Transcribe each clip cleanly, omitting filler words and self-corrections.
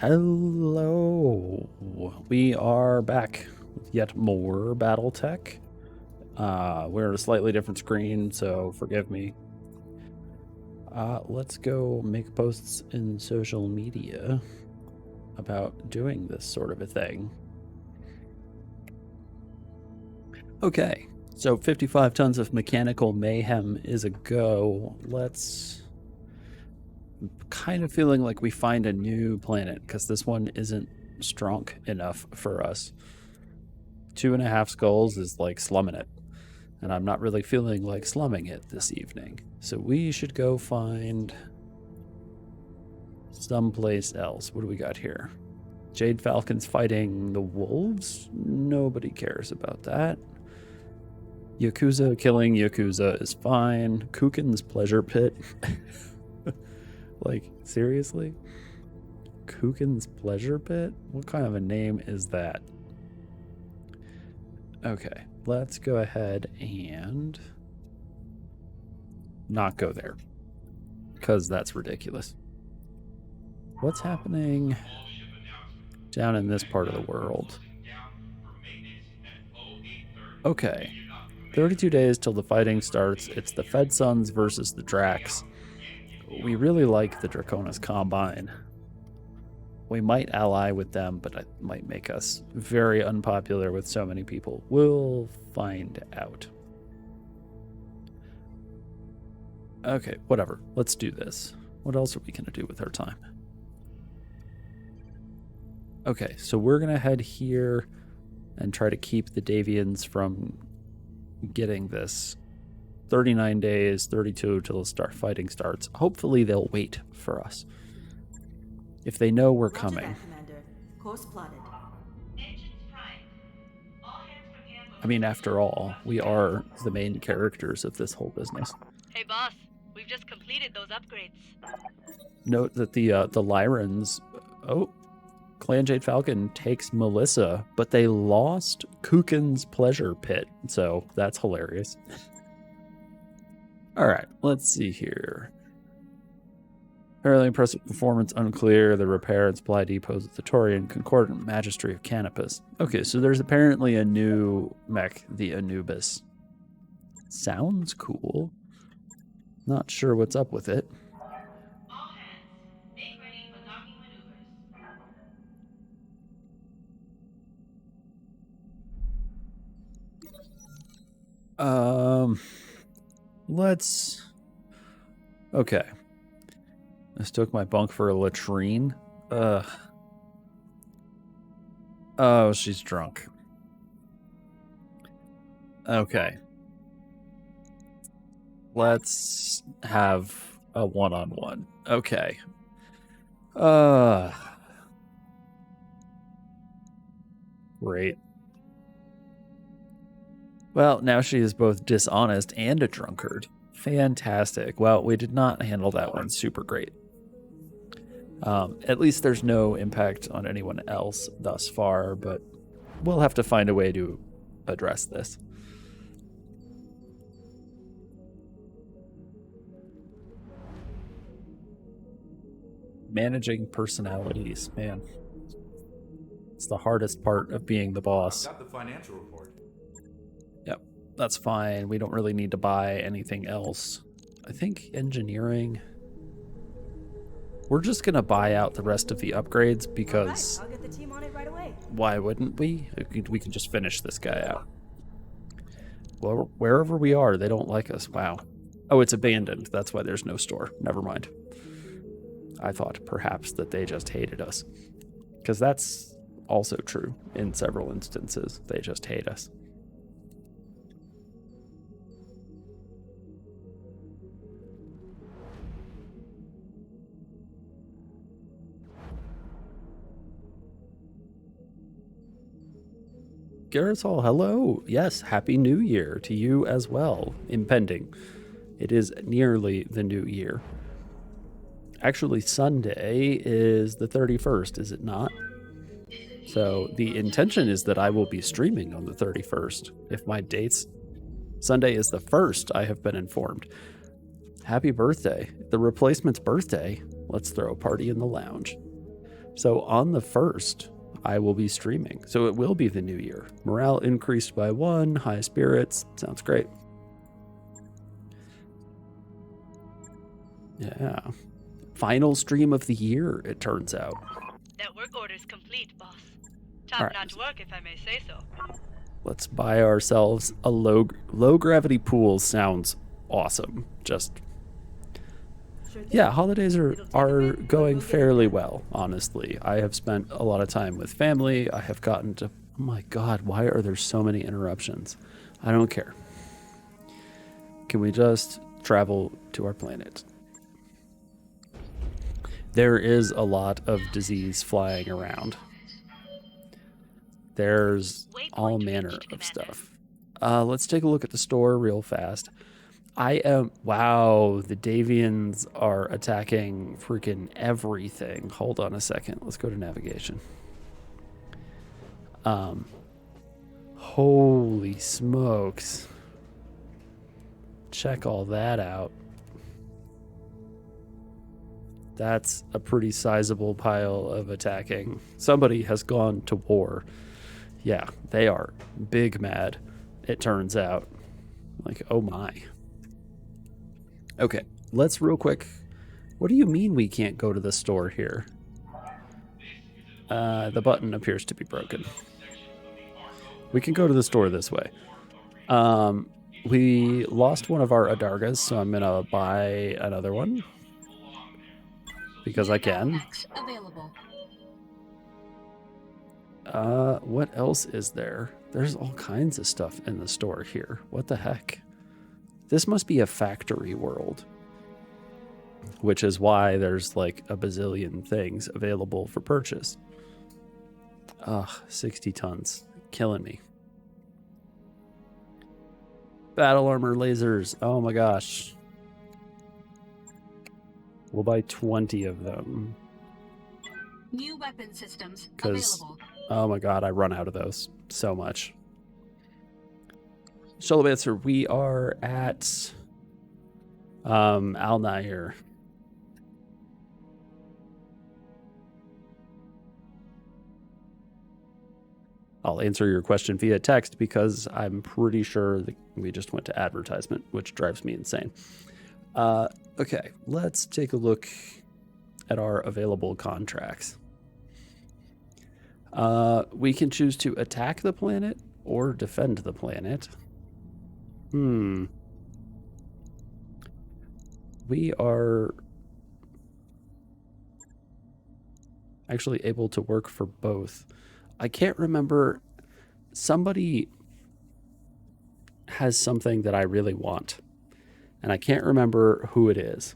Hello. We are back with yet more Battletech. We're on a slightly different screen, so forgive me. Let's go make posts in social media about doing this sort of a thing. Okay, so 55 tons of mechanical mayhem is a go. I'm kind of feeling like we find a new planet because this one isn't strong enough for us. 2.5 skulls is like slumming it, and I'm not really feeling like slumming it this evening. So we should go find someplace else. What do we got here? Jade Falcon's fighting the wolves? Nobody cares about that. Yakuza killing Yakuza is fine. Kukin's pleasure pit. Like, seriously? Kukin's pleasure pit? What kind of a name is that? Okay, let's go ahead and not go there, because that's ridiculous. What's happening down in this part of the world? Okay, 32 days till the fighting starts. It's the Fed Sons versus the Drax. We really like the Draconis Combine. We might ally with them, but it might make us very unpopular with so many people. We'll find out. Okay, whatever. Let's do this. What else are we going to do with our time? Okay, so we're going to head here and try to keep the Davians from getting this. 39 days, 32 till the fighting starts. Hopefully they'll wait for us. If they know we're coming. I mean, after all, we are the main characters of this whole business. Hey boss, we've just completed those upgrades. Note that the Lyrans... Oh, Clan Jade Falcon takes Melissa, but they lost Kukin's pleasure pit, so that's hilarious. Alright, let's see here. Fairly impressive performance, unclear. The repair and supply depots of the Taurian Concordant Magistry of Canopus. Okay, so there's apparently a new mech, the Anubis. Sounds cool. Not sure what's up with it. All hands, make ready for docking maneuvers. Let's... Okay. I mistook my bunk for a latrine. Ugh. Oh, she's drunk. Okay. Let's have a one-on-one. Okay. Great. Well, now she is both dishonest and a drunkard. Fantastic. Well, we did not handle that one super great. At least there's no impact on anyone else thus far, but we'll have to find a way to address this. Managing personalities, man. It's the hardest part of being the boss. I've got the financial report. Yep, that's fine. We don't really need to buy anything else. I think engineering... We're just going to buy out the rest of the upgrades because... I'll get the team on it right away. Why wouldn't we? We can just finish this guy out. Well, wherever we are, they don't like us. Wow. Oh, it's abandoned. That's why there's no store. Never mind. I thought perhaps that they just hated us. Because that's also true in several instances. They just hate us. Garrisol, hello. Yes, Happy New Year to you as well. Impending. It is nearly the new year. Actually, Sunday is the 31st, is it not? So the intention is that I will be streaming on the 31st. If my dates... Sunday is the 1st, I have been informed. Happy birthday. The replacement's birthday. Let's throw a party in the lounge. So on the 1st, I will be streaming. So it will be the new year. Morale increased by 1, high spirits. Sounds great. Yeah. Final stream of the year, it turns out. That work order is complete, boss. All right. Top-notch work, if I may say so. Let's buy ourselves a low gravity pool. Sounds awesome. Just yeah, holidays are going fairly well, honestly. I have spent a lot of time with family. I have gotten to, oh my god, why are there so many interruptions? I don't care. Can we just travel to our planet? There is a lot of disease flying around. There's all manner of stuff. Let's take a look at the store real fast. Wow, the Davians are attacking freaking everything. Hold on a second. Let's go to navigation. Holy smokes. Check all that out. That's a pretty sizable pile of attacking. Somebody has gone to war. Yeah, they are big mad, it turns out. Like, oh my. Okay, let's real quick. What do you mean we can't go to the store here? The button appears to be broken. We can go to the store this way. We lost one of our Adargas, so I'm going to buy another one. Because I can. What else is there? There's all kinds of stuff in the store here. What the heck? This must be a factory world. Which is why there's like a bazillion things available for purchase. Ugh, 60 tons. Killing me. Battle armor lasers. Oh my gosh. We'll buy 20 of them. New weapon systems available. Oh my god, I run out of those so much. Sholobancer, we are at Al Nair. I'll answer your question via text because I'm pretty sure that we just went to advertisement, which drives me insane. Okay, let's take a look at our available contracts. We can choose to attack the planet or defend the planet. We are actually able to work for both. I can't remember. Somebody has something that I really want, and I can't remember who it is.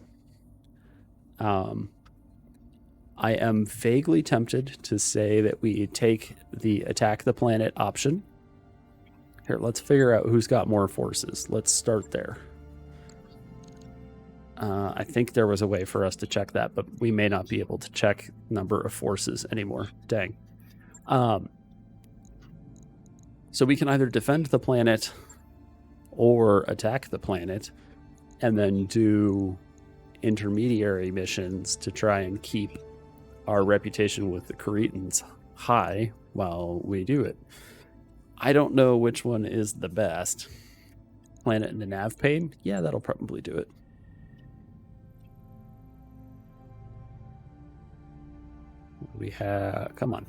I am vaguely tempted to say that we take the attack the planet option. Here, let's figure out who's got more forces. Let's start there. I think there was a way for us to check that, but we may not be able to check number of forces anymore. Dang. So we can either defend the planet or attack the planet and then do intermediary missions to try and keep our reputation with the Cretans high while we do it. I don't know which one is the best. Planet in the nav pane? Yeah, that'll probably do it. We have... Come on.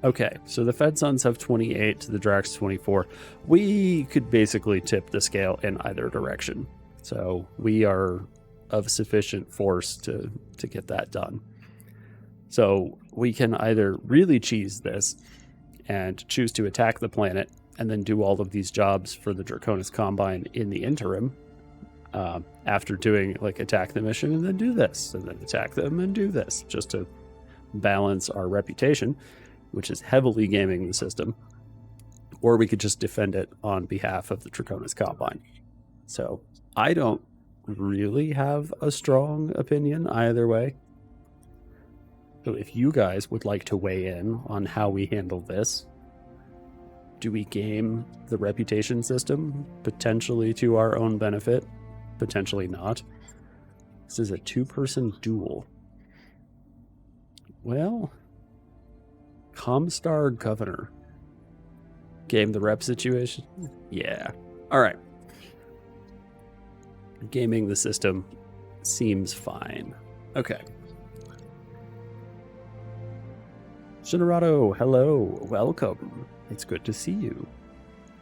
Okay, so the Fed Sons have 28, the Drax 24. We could basically tip the scale in either direction. So we are of sufficient force to get that done. So we can either really cheese this and choose to attack the planet and then do all of these jobs for the Draconis Combine in the interim, after doing like attack the mission and then do this and then attack them and do this, just to balance our reputation, which is heavily gaming the system. Or we could just defend it on behalf of the Draconis Combine. So I don't really have a strong opinion either way. So if you guys would like to weigh in on how we handle this, do we game the reputation system potentially to our own benefit? Potentially not. This is a 2-person duel. Well, Comstar Governor. Game the rep situation? Yeah. All right. Gaming the system seems fine. Okay. Shinarado, hello. Welcome. It's good to see you.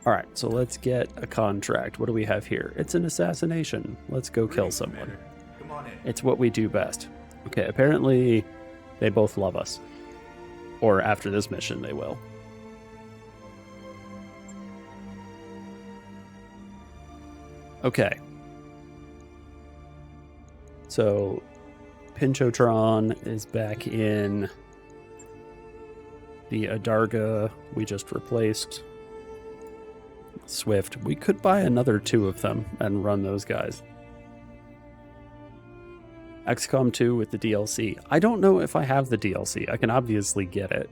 All right, so let's get a contract. What do we have here? It's an assassination. Let's go kill someone. Come on in. It's what we do best. Okay, apparently they both love us. Or after this mission, they will. Okay. So, Pinchotron is back in the Adarga we just replaced. Swift. We could buy another 2 of them and run those guys. XCOM 2 with the DLC. I don't know if I have the DLC. I can obviously get it.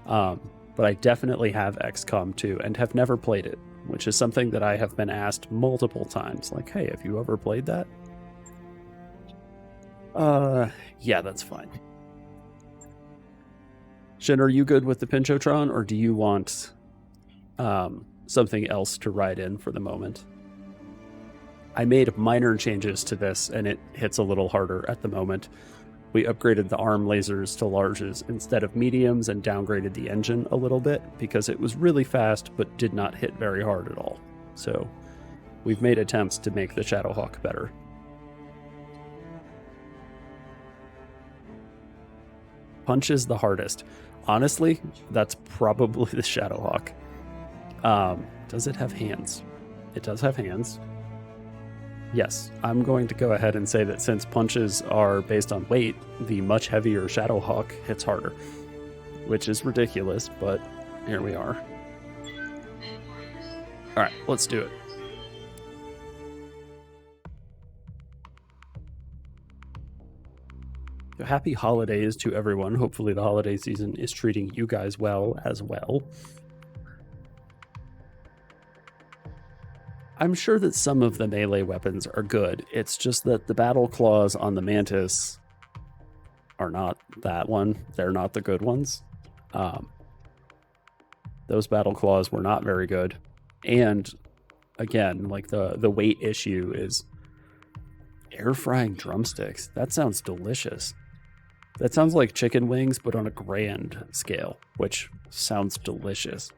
But I definitely have XCOM 2 and have never played it, which is something that I have been asked multiple times. Like, hey, have you ever played that? Yeah, that's fine. Shin, are you good with the Pinchotron, or do you want something else to ride in for the moment? I made minor changes to this, and it hits a little harder at the moment. We upgraded the arm lasers to larges instead of mediums and downgraded the engine a little bit because it was really fast but did not hit very hard at all. So we've made attempts to make the Shadowhawk better. Punch is the hardest. Honestly, that's probably the Shadowhawk. Does it have hands? It does have hands. Yes, I'm going to go ahead and say that since punches are based on weight, the much heavier Shadowhawk hits harder. Which is ridiculous, but here we are. Alright, let's do it. Happy holidays to everyone. Hopefully the holiday season is treating you guys well as well. I'm sure that some of the melee weapons are good. It's just that the battle claws on the Mantis are not that one. They're not the good ones. Those battle claws were not very good. And again, like the weight issue is air frying drumsticks. That sounds delicious. That sounds like chicken wings, but on a grand scale, which sounds delicious.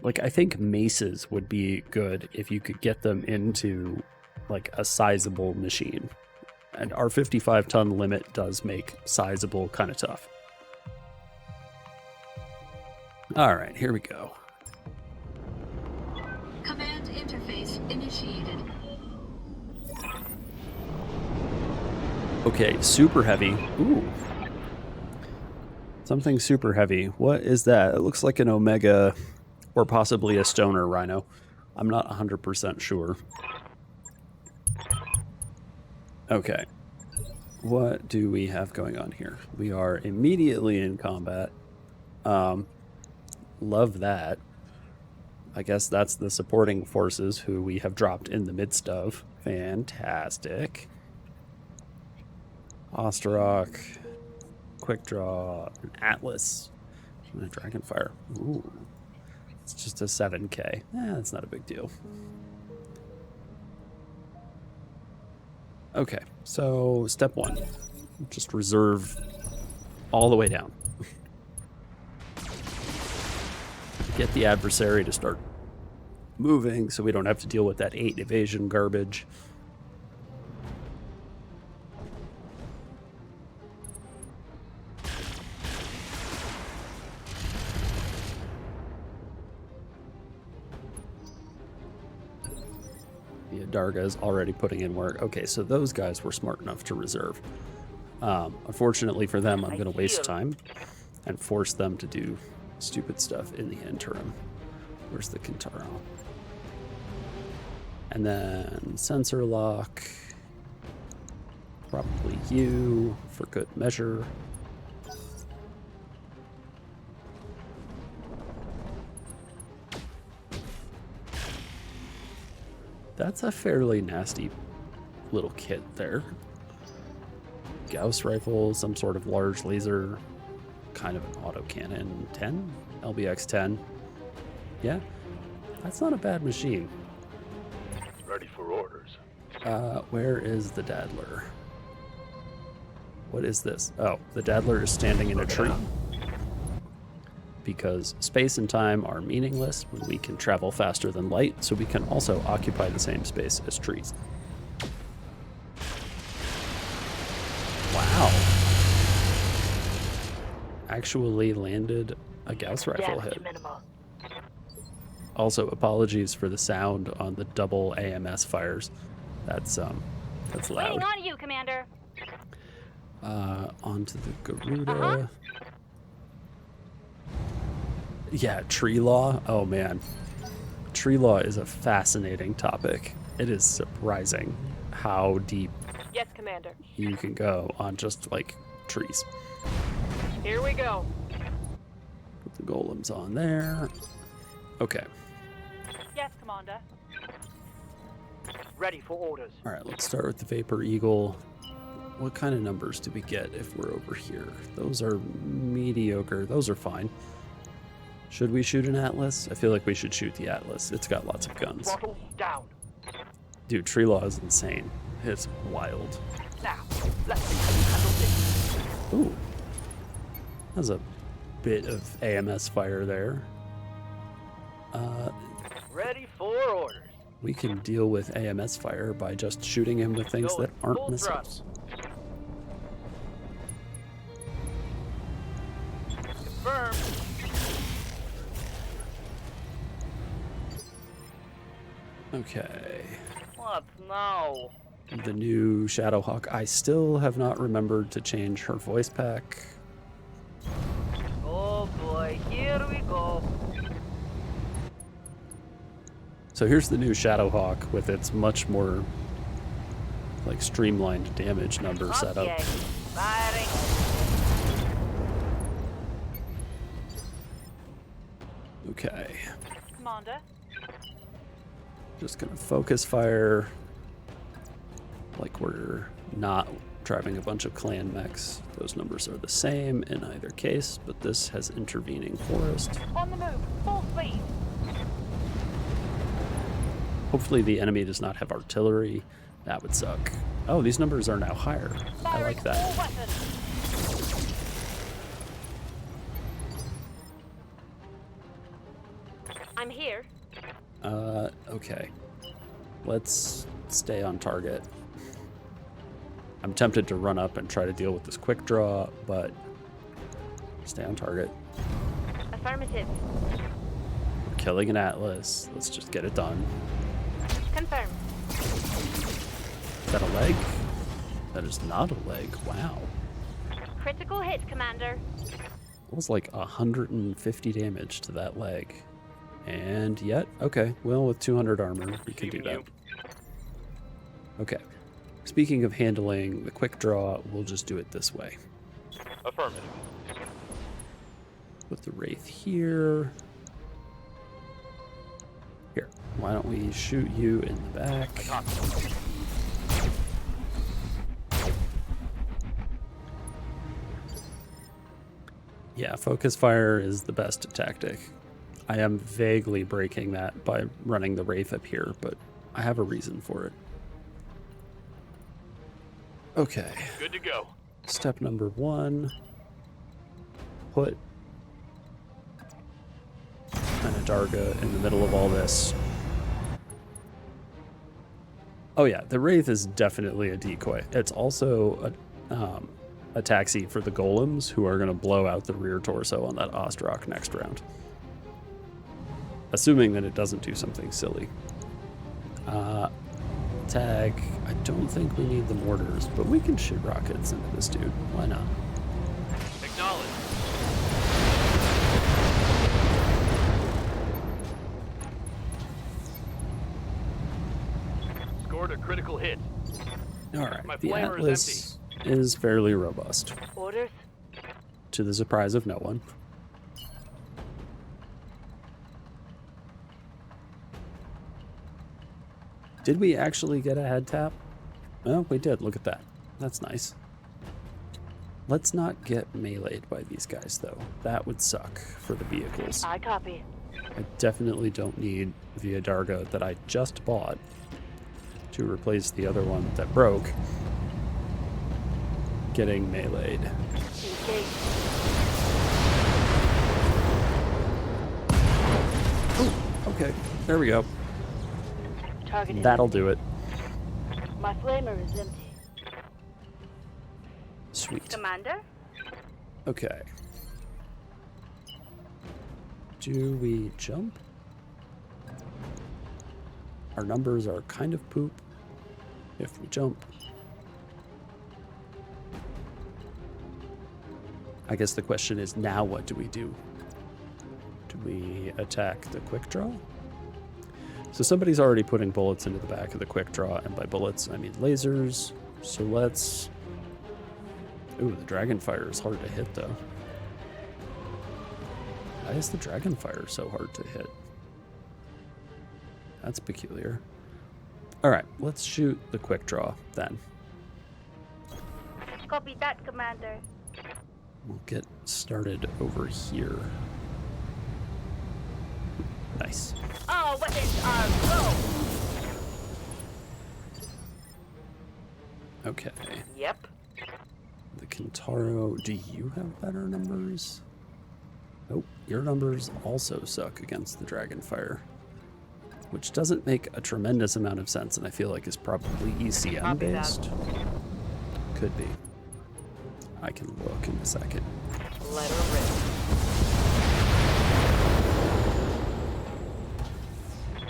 Like, I think maces would be good if you could get them into, like, a sizable machine. And our 55-ton limit does make sizable kind of tough. All right, here we go. Command interface initiated. Okay, super heavy. Ooh. Something super heavy. What is that? It looks like an Omega or possibly a Stoner Rhino. I'm not 100% sure. Okay. What do we have going on here? We are immediately in combat. Love that. I guess that's the supporting forces who we have dropped in the midst of. Fantastic. Osterok, Quick Draw, an Atlas, and a Dragonfire. Ooh. It's just a 7k. That's not a big deal. Okay, so step 1. Just reserve all the way down. Get the adversary to start moving so we don't have to deal with that 8 evasion garbage. Darga is already putting in work. Okay, so those guys were smart enough to reserve. Unfortunately for them, I'm going to waste time and force them to do stupid stuff in the interim. Where's the Kintaro? And then sensor lock. Probably you for good measure. That's a fairly nasty little kit there. Gauss rifle, some sort of large laser, kind of an autocannon 10, LBX 10. Yeah, that's not a bad machine. Ready for orders. Where is the Daddler? What is this? Oh, the Daddler is standing in a tree. Because space and time are meaningless when we can travel faster than light, so we can also occupy the same space as trees. Wow. Actually landed a Gauss rifle hit. Also, apologies for the sound on the double AMS fires. That's loud. Waiting on you, Commander. Onto the Garuda. Yeah, tree law. Oh man. Tree law is a fascinating topic. It is surprising how deep Yes, Commander. you can go on just like trees. Here we go. Put the golems on there. Okay. Yes, Commander. Ready for orders. All right, let's start with the Vapor Eagle. What kind of numbers do we get if we're over here? Those are mediocre. Those are fine. Should we shoot an Atlas? I feel like we should shoot the Atlas. It's got lots of guns. Throttle down. Dude, tree law is insane. It's wild. Now, let's see how you handle this. Ooh. That's a bit of AMS fire there. Ready for orders. We can deal with AMS fire by just shooting him with things that aren't Full missiles. Confirmed. Okay. What now? The new Shadowhawk. I still have not remembered to change her voice pack. Oh boy, here we go. So here's the new Shadowhawk with its much more like streamlined damage number setup. Okay, firing. Okay. Commander. Just gonna focus fire like we're not driving a bunch of clan mechs. Those numbers are the same in either case, but this has intervening forest. On the move. Full speed. Hopefully the enemy does not have artillery. That would suck. Oh, these numbers are now higher. I like that. All weapons. I'm here. Okay. Let's stay on target. I'm tempted to run up and try to deal with this quick draw, but stay on target. Affirmative. We're killing an Atlas. Let's just get it done. Confirmed. Is that a leg? That is not a leg. Wow. Critical hit, Commander. It was like 150 damage to that leg. And yet, okay, well, with 200 armor, we can do that. Okay. Speaking of handling the quick draw, we'll just do it this way. Affirmative. Put the Wraith here. Here, why don't we shoot you in the back? Yeah, focus fire is the best tactic. I am vaguely breaking that by running the Wraith up here, but I have a reason for it. Okay. Good to go. Step number 1. Put an Adarga in the middle of all this. Oh yeah, the Wraith is definitely a decoy. It's also a taxi for the golems who are going to blow out the rear torso on that Ostrock next round. Assuming that it doesn't do something silly. Tag, I don't think we need the mortars, but we can shoot rockets into this dude. Why not? Acknowledge. Scored a critical hit. All right, My the flamer Atlas is fairly robust, Orders. to the surprise of no one. Did we actually get a head tap? Well, we did. Look at that. That's nice. Let's not get meleeed by these guys, though. That would suck for the vehicles. I copy. I definitely don't need the Adarga that I just bought to replace the other one that broke getting meleeed. Engage. Okay, there we go. Target That'll do it. My flamer is empty. Sweet. Commander? Okay. Do we jump? Our numbers are kind of poop if we jump. I guess the question is now what do we do? Do we attack the quick draw? So somebody's already putting bullets into the back of the quick draw, and by bullets I mean lasers. So let's... Ooh, the dragon fire is hard to hit though. Why is the dragon fire so hard to hit? That's peculiar. Alright, let's shoot the quick draw then. Copy that, Commander. We'll get started over here. Nice. All weapons are low. Okay. Yep. The Kintaro, do you have better numbers? Nope, your numbers also suck against the Dragonfire. Which doesn't make a tremendous amount of sense, and I feel like is probably ECM Copy that. based. Could be. I can look in a second. Let her rip.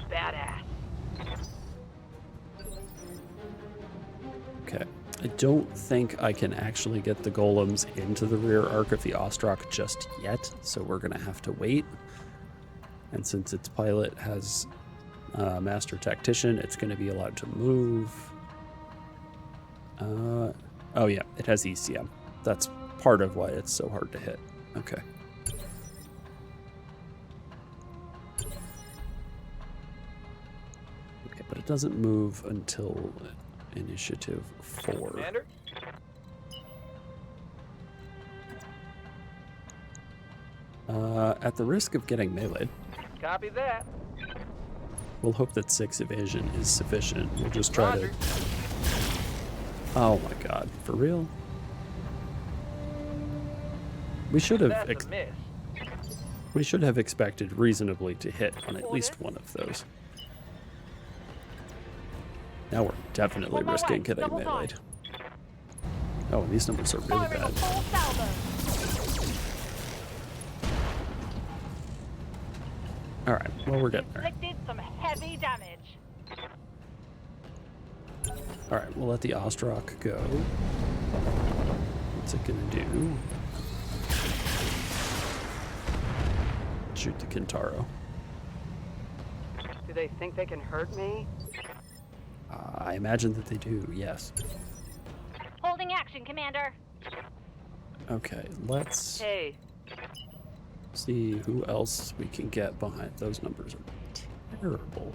Badass. Okay. I don't think I can actually get the golems into the rear arc of the Ostrak just yet, so we're going to have to wait. And since its pilot has Master Tactician, it's going to be allowed to move. Oh yeah, it has ECM. That's part of why it's so hard to hit. Okay. Okay, but it doesn't move until Initiative 4. Commander? At the risk of getting meleeed, Copy that. we'll hope that 6 evasion is sufficient. We'll just try Roger. to... Oh my god, for real? We should have That's a miss. we should have expected reasonably to hit on at least one of those. Now we're definitely On my risking way, getting double meleeed. Oh, and these numbers are really Firing a bad. full salvo. Alright, well we're getting there. Inflicted some heavy damage. Alright, we'll let the Ostrak go. What's it gonna do? Shoot the Kintaro. Do they think they can hurt me? I imagine that they do, yes. Holding action, Commander. Okay, let's Hey, see who else we can get behind. Those numbers are terrible.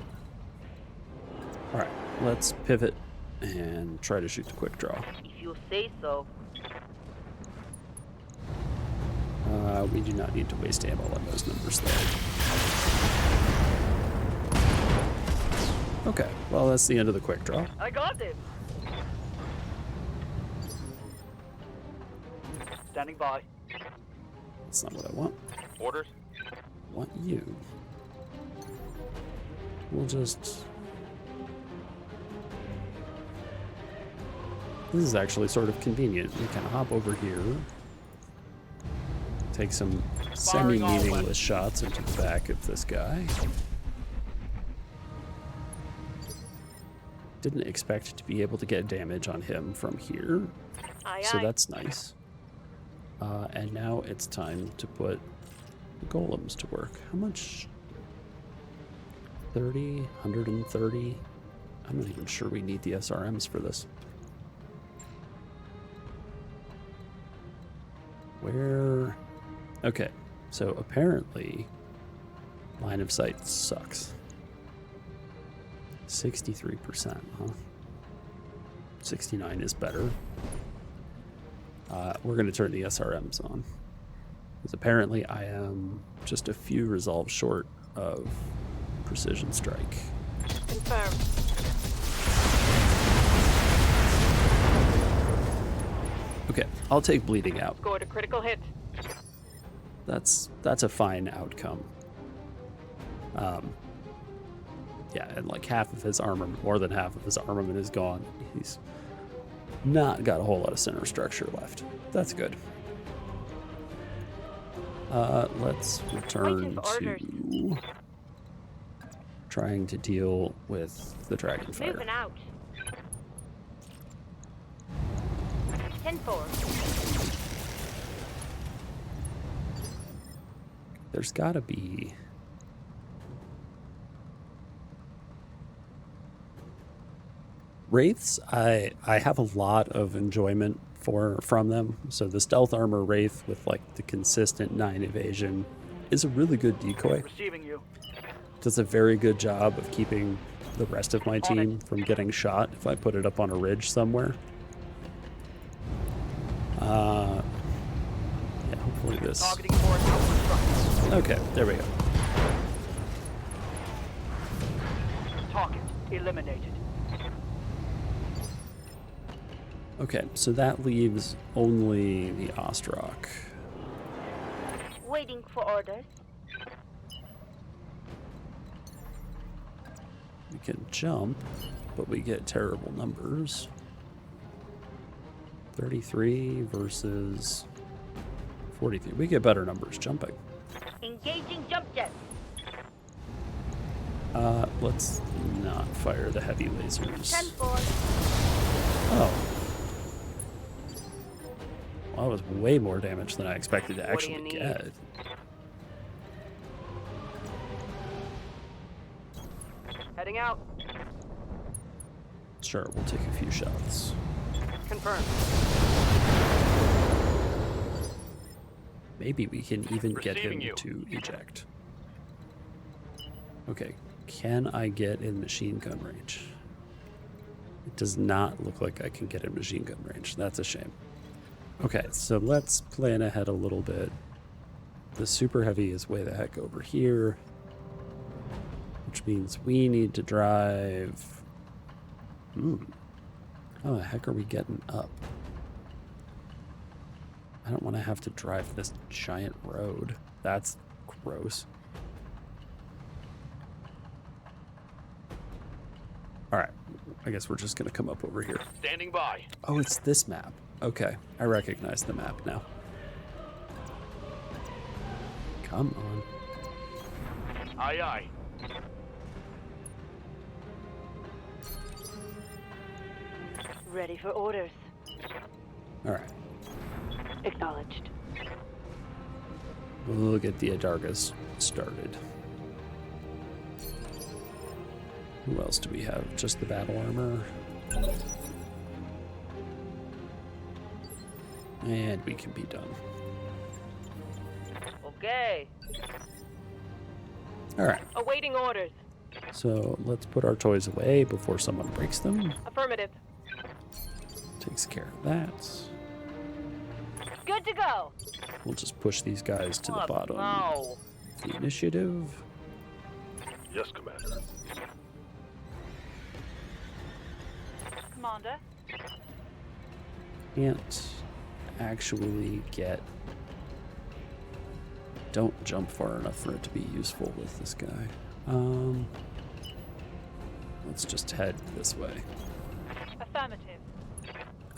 Alright, let's pivot and try to shoot the quick draw. if you say so. We do not need to waste ammo on those numbers though. Okay, well that's the end of the quick draw. I got it. Standing by. That's not what I want. Orders? I want you. We'll just... This is actually sort of convenient. We can hop over here, take some Firing all semi-meaningless weapons. shots into the back of this guy. Didn't expect to be able to get damage on him from here, Aye, so aye. that's nice. And now it's time to put the golems to work. How much? 30, 130. I'm not even sure we need the SRMs for this. Where? Okay, so apparently line of sight sucks. 63%, huh? 69 is better. We're going to turn the SRMs on. Because apparently I am just a few resolves short of precision strike. Confirmed. Okay, I'll take bleeding out. Scored a critical hit. That's a fine outcome. Yeah, and like half of his armament, more than half of his armament is gone. He's not got a whole lot of center structure left. That's good. Let's return to trying to deal with the dragonfire. Moving out. 10-4. There's gotta be... Wraiths, I have a lot of enjoyment from them. So the stealth armor wraith with like the consistent 9 evasion is a really good decoy. Receiving you. Does a very good job of keeping the rest of my team from getting shot if I put it up on a ridge somewhere. Yeah, hopefully this... Targeting for an outward structure. Okay, there we go. Target eliminated. Okay, so that leaves only the Ostrock. Waiting for orders. We can jump, but we get terrible numbers. 33 versus 43. We get better numbers jumping. Engaging jump jets. Let's not fire the heavy lasers. 10-4. Oh. Well, that was way more damage than I expected to What do you actually need? get. Heading out. Sure, we'll take a few shots. Confirmed. Maybe we can even get him Receiving you. to eject. Okay, can I get in machine gun range? It does not look like I can get in machine gun range. That's a shame. Okay, so let's plan ahead a little bit. The super heavy is way the heck over here, which means we need to drive... How the heck are we getting up? I don't want to have to drive this giant road. That's gross. Alright, I guess we're just going to come up over here. Standing by. Oh, it's this map. Okay, I recognize the map now. Come on. Aye, aye. Ready for orders. Alright, Acknowledged. we'll get the Adargas started. Who else do we have? Just the battle armor. And we can be done. Okay. Alright, Awaiting orders. so let's put our toys away before someone breaks them. Affirmative. Takes care of that. Good to go. We'll just push these guys to the What? bottom. No. The initiative. Yes, Commander. Commander. Can't actually get... Don't jump far enough for it to be useful with this guy. Let's just head this way. Affirmative.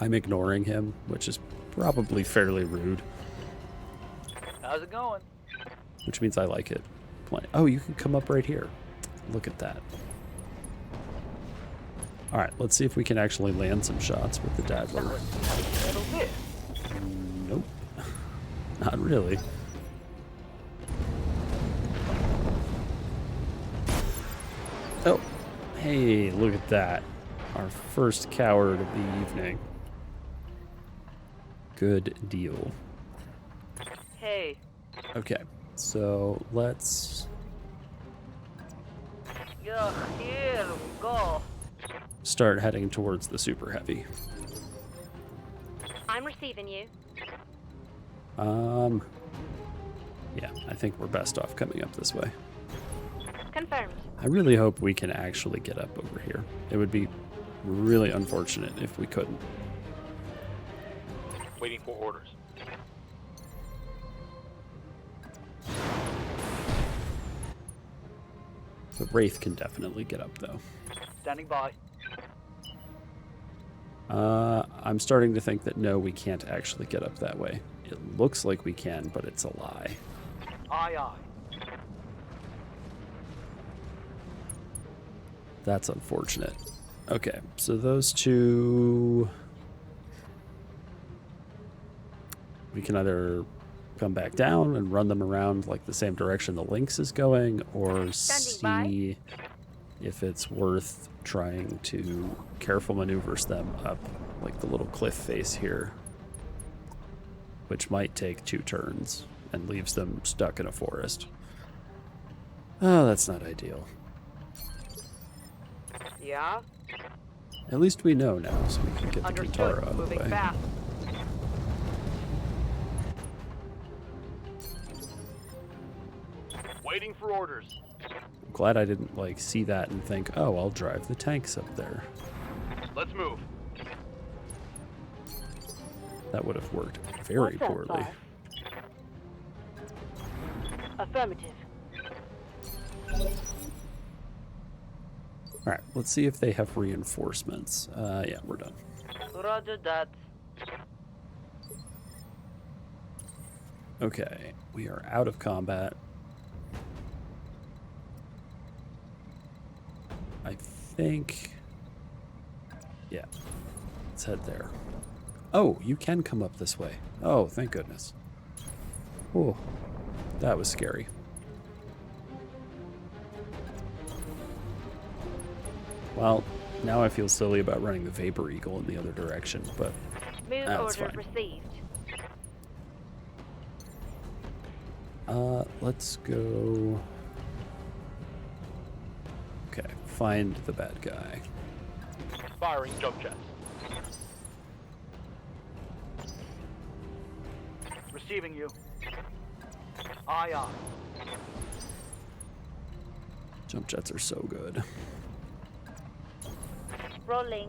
I'm ignoring him, which is probably fairly rude, How's it going? which means I like it. Oh, you can come up right here. Look at that. All right, let's see if we can actually land some shots with the Daddler. Handle this. Nope. Not really. Oh, hey, look at that. Our first coward of the evening. Good deal. Hey. Okay, so let's... Yuck. Ew. Go. start heading towards the super heavy. I'm receiving you. Yeah, I think we're best off coming up this way. Confirmed. I really hope we can actually get up over here. It would be really unfortunate if we couldn't. Waiting for orders. The Wraith can definitely get up, though. Standing by. I'm starting to think that no, we can't actually get up that way. It looks like we can, but it's a lie. Aye, aye. That's unfortunate. Okay, so those two... We can either come back down and run them around like the same direction the Lynx is going, or see if it's worth trying to careful maneuvers them up like the little cliff face here, which might take 2 turns and leaves them stuck in a forest. Oh, that's not ideal. Yeah? At least we know now, so we can get the Understood. Kintaro out of the Moving way. fast. Waiting for orders. I'm glad I didn't like see that and think, oh, I'll drive the tanks up there. Let's move. That would have worked very What's up, poorly. boss? Affirmative. All right, let's see if they have reinforcements. Yeah, we're done. Roger that. Okay, we are out of combat. I think... Yeah, let's head there. Oh, you can come up this way. Oh, thank goodness. Oh, that was scary. Well, now I feel silly about running the Vapor Eagle in the other direction, but Move that's order fine. received. Let's go... Okay, find the bad guy. Firing jump jets. Receiving you. Aye, aye. Jump jets are so good. Rolling.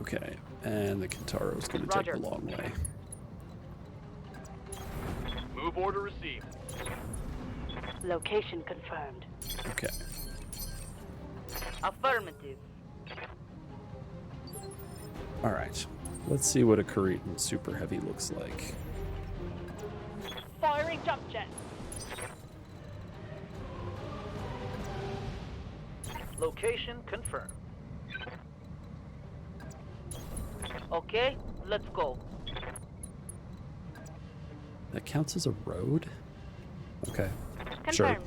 Okay, and the Kintaro is going to take Roger. the long way. Move order received. Location confirmed. Okay, Affirmative. all right. Let's see what a Kuritan Super Heavy looks like. Firing jump jet. Location confirmed. Okay, let's go. That counts as a road? Okay, Confirmed. sure.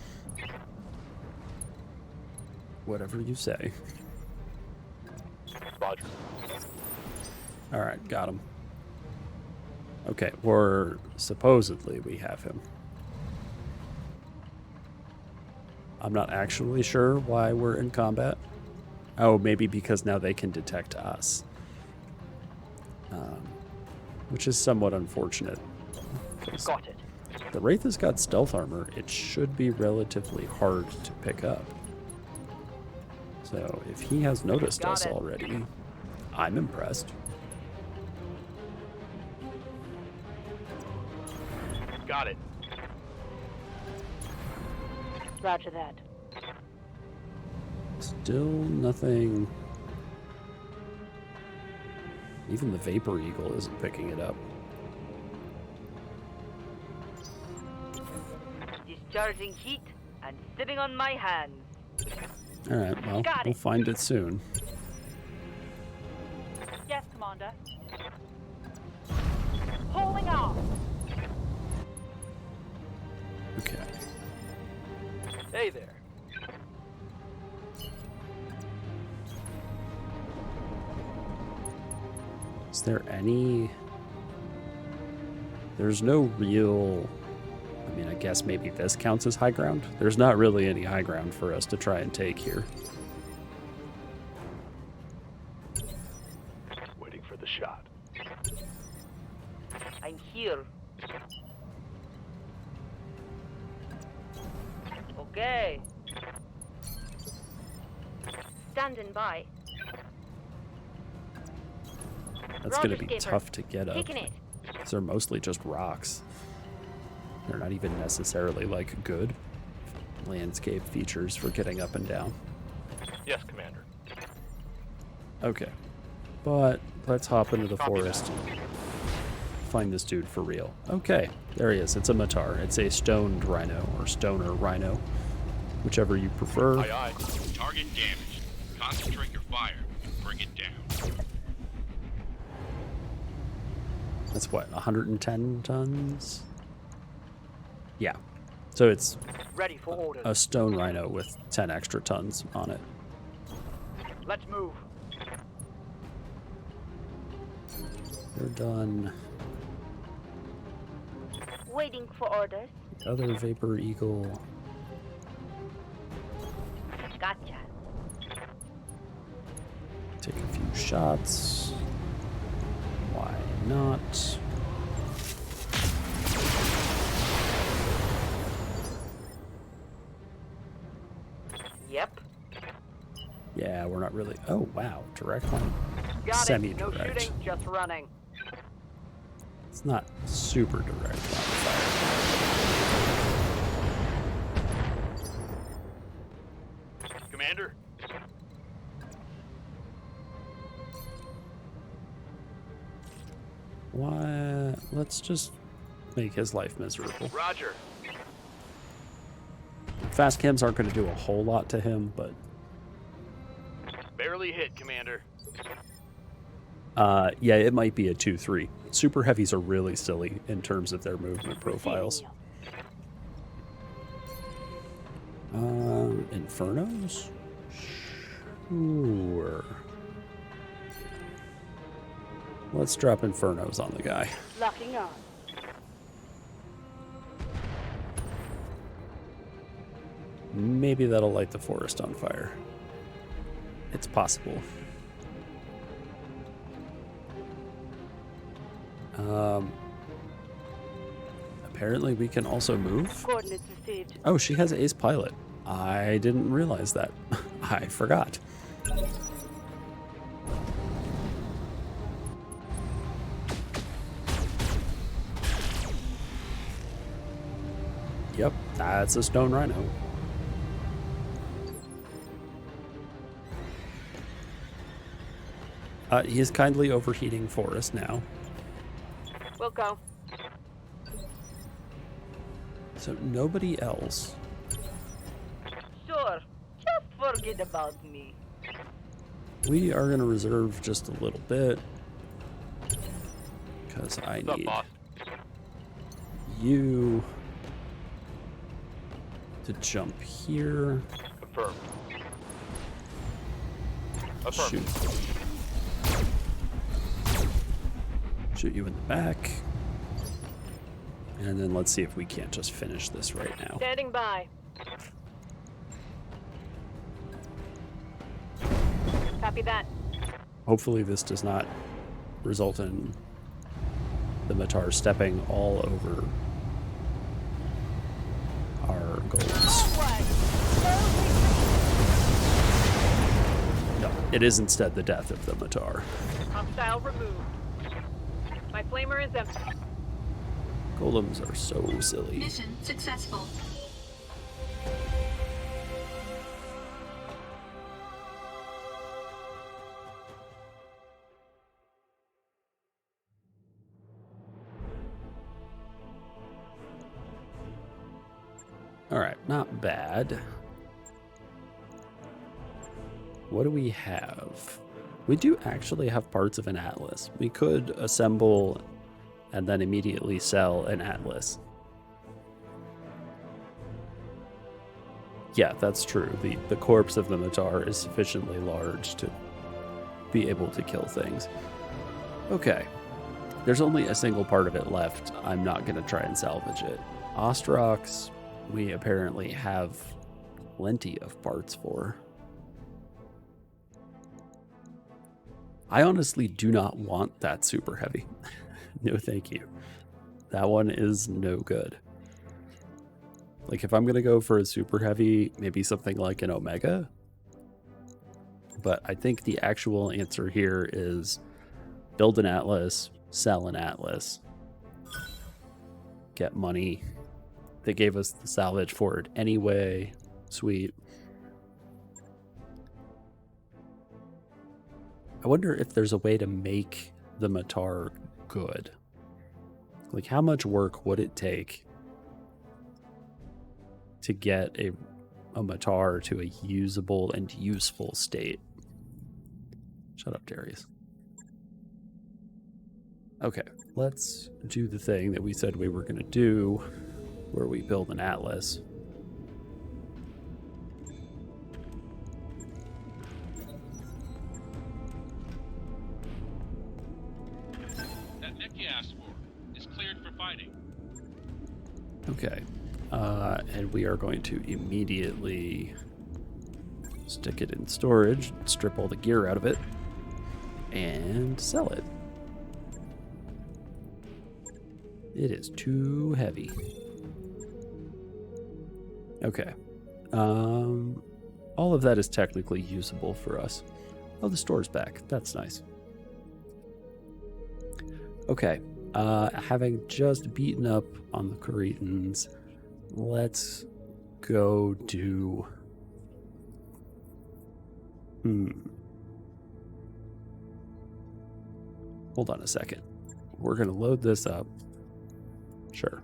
Whatever you say. Roger. All right, got him. Okay, or supposedly we have him. I'm not actually sure why we're in combat. Oh, maybe because now they can detect us. Which is somewhat unfortunate. 'Cause Got it. the Wraith has got stealth armor. It should be relatively hard to pick up. So if he has noticed Got us it. already, I'm impressed. Got it. Roger that. Still nothing. Even the Vapor Eagle isn't picking it up. Discharging heat and sitting on my hands. All right, well, Got we'll it. find it soon. Yes, Commander. Pulling off. Okay. Hey there. Is there any... There's no real I mean, I guess maybe this counts as high ground. There's not really any high ground for us to try and take here. Waiting for the shot. I'm here. Okay. Standing by. That's going to Roger, be skipper. tough to get up. Taking it. These are mostly just rocks. They're not even necessarily, like, good landscape features for getting up and down. Yes, Commander. Okay. But let's hop into the Copy forest and find this dude for real. Okay, there he is. It's a Matar. It's a stoned rhino, or stoner rhino, whichever you prefer. Aye, aye. Target damaged. Concentrate your fire. Bring it down. That's what, 110 tons? Yeah. So it's Ready for orders. a stone rhino with 10 extra tons on it. Let's move. They're done. Waiting for orders. The other Vapor Eagle. Gotcha. Take a few shots. Why not? Yep. Yeah, we're not really. Oh, wow. Direct line. Got it. No Semi-direct. shooting, just running. It's not super direct line of fire. Commander? Why? Let's just make his life miserable. Roger. Fast cams aren't going to do a whole lot to him, but Barely hit, Commander. yeah, it might be a 2-3. Super heavies are really silly in terms of their movement profiles. Infernos? Sure. Let's drop Infernos on the guy. Locking on. Maybe that'll light the forest on fire. It's possible. Apparently we can also move. Coordinates received. Oh, she has ace pilot. I didn't realize that. I forgot. Yep, that's a stone rhino. He is kindly overheating for us now. We'll go. So nobody else. Sure. Just forget about me. We are going to reserve just a little bit. Because I What's up, need boss? you to jump here. Confirmed. Affirmed. Shoot you in the back. And then let's see if we can't just finish this right now. Standing by. Copy that. Hopefully this does not result in the Matar stepping all over our goals. No, it is instead the death of the Matar. Hostile removed. My flamer is empty. Golems are so silly. Mission successful. Alright, not bad. What do we have? We do actually have parts of an Atlas. We could assemble and then immediately sell an Atlas. Yeah, that's true. The corpse of the Matar is sufficiently large to be able to kill things. Okay. There's only a single part of it left. I'm not going to try and salvage it. Ostrox, we apparently have plenty of parts for. I honestly do not want that super heavy. No, thank you. That one is no good. Like, if I'm going to go for a super heavy, maybe something like an Omega. But I think the actual answer here is build an Atlas, sell an Atlas, get money. They gave us the salvage for it anyway. Sweet. I wonder if there's a way to make the Matar good. Like, how much work would it take to get a Matar to a usable and useful state? Shut up, Darius. Okay, let's do the thing that we said we were going to do, where we build an Atlas. That mech you asked for is cleared for fighting. Okay, and we are going to immediately stick it in storage, strip all the gear out of it, and sell it. It is too heavy. Okay. All of that is technically usable for us. Oh, the store's back. That's nice. Okay. Having just beaten up on the Cretans, let's go do... Hold on a second. We're going to load this up. Sure.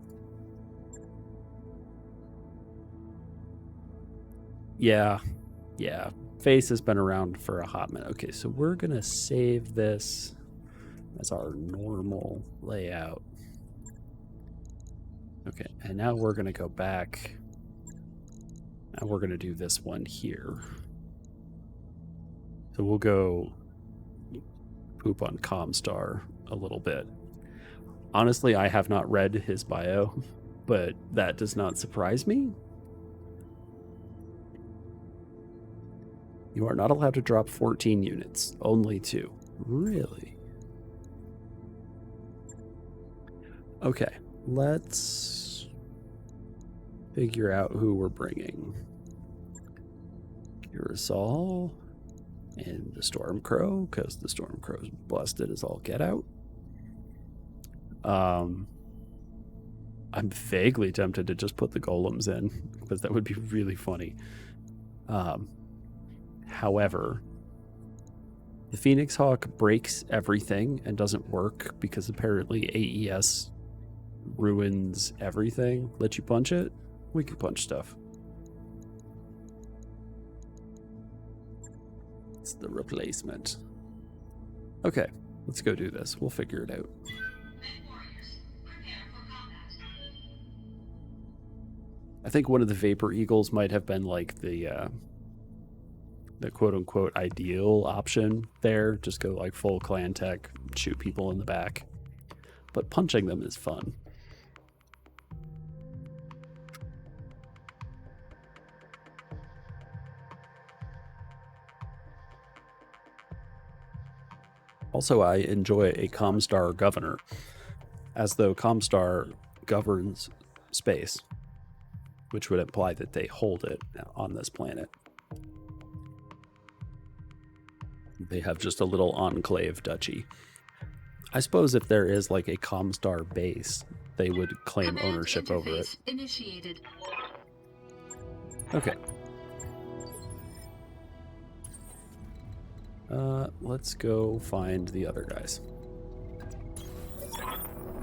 Yeah. Face has been around for a hot minute. Okay, so we're going to save this as our normal layout. Okay, and now we're going to go back. And we're going to do this one here. So we'll go poop on Comstar a little bit. Honestly, I have not read his bio, but that does not surprise me. You are not allowed to drop 14 units, only 2. Really? Okay, let's figure out who we're bringing. Curacao and the Stormcrow, because the Stormcrow's busted as all get out. I'm vaguely tempted to just put the golems in, because that would be really funny. However, the Phoenix Hawk breaks everything and doesn't work because apparently AES ruins everything. Let you punch it? We could punch stuff. It's the replacement. Okay, let's go do this. We'll figure it out. I think one of the Vapor Eagles might have been like the quote-unquote ideal option there. Just go like full clan tech, shoot people in the back. But punching them is fun. Also, I enjoy a Comstar governor, as though Comstar governs space, which would imply that they hold it on this planet. They have just a little enclave duchy. I suppose if there is like a Comstar base, they would claim Command ownership over it. interface initiated. Okay. Let's go find the other guys.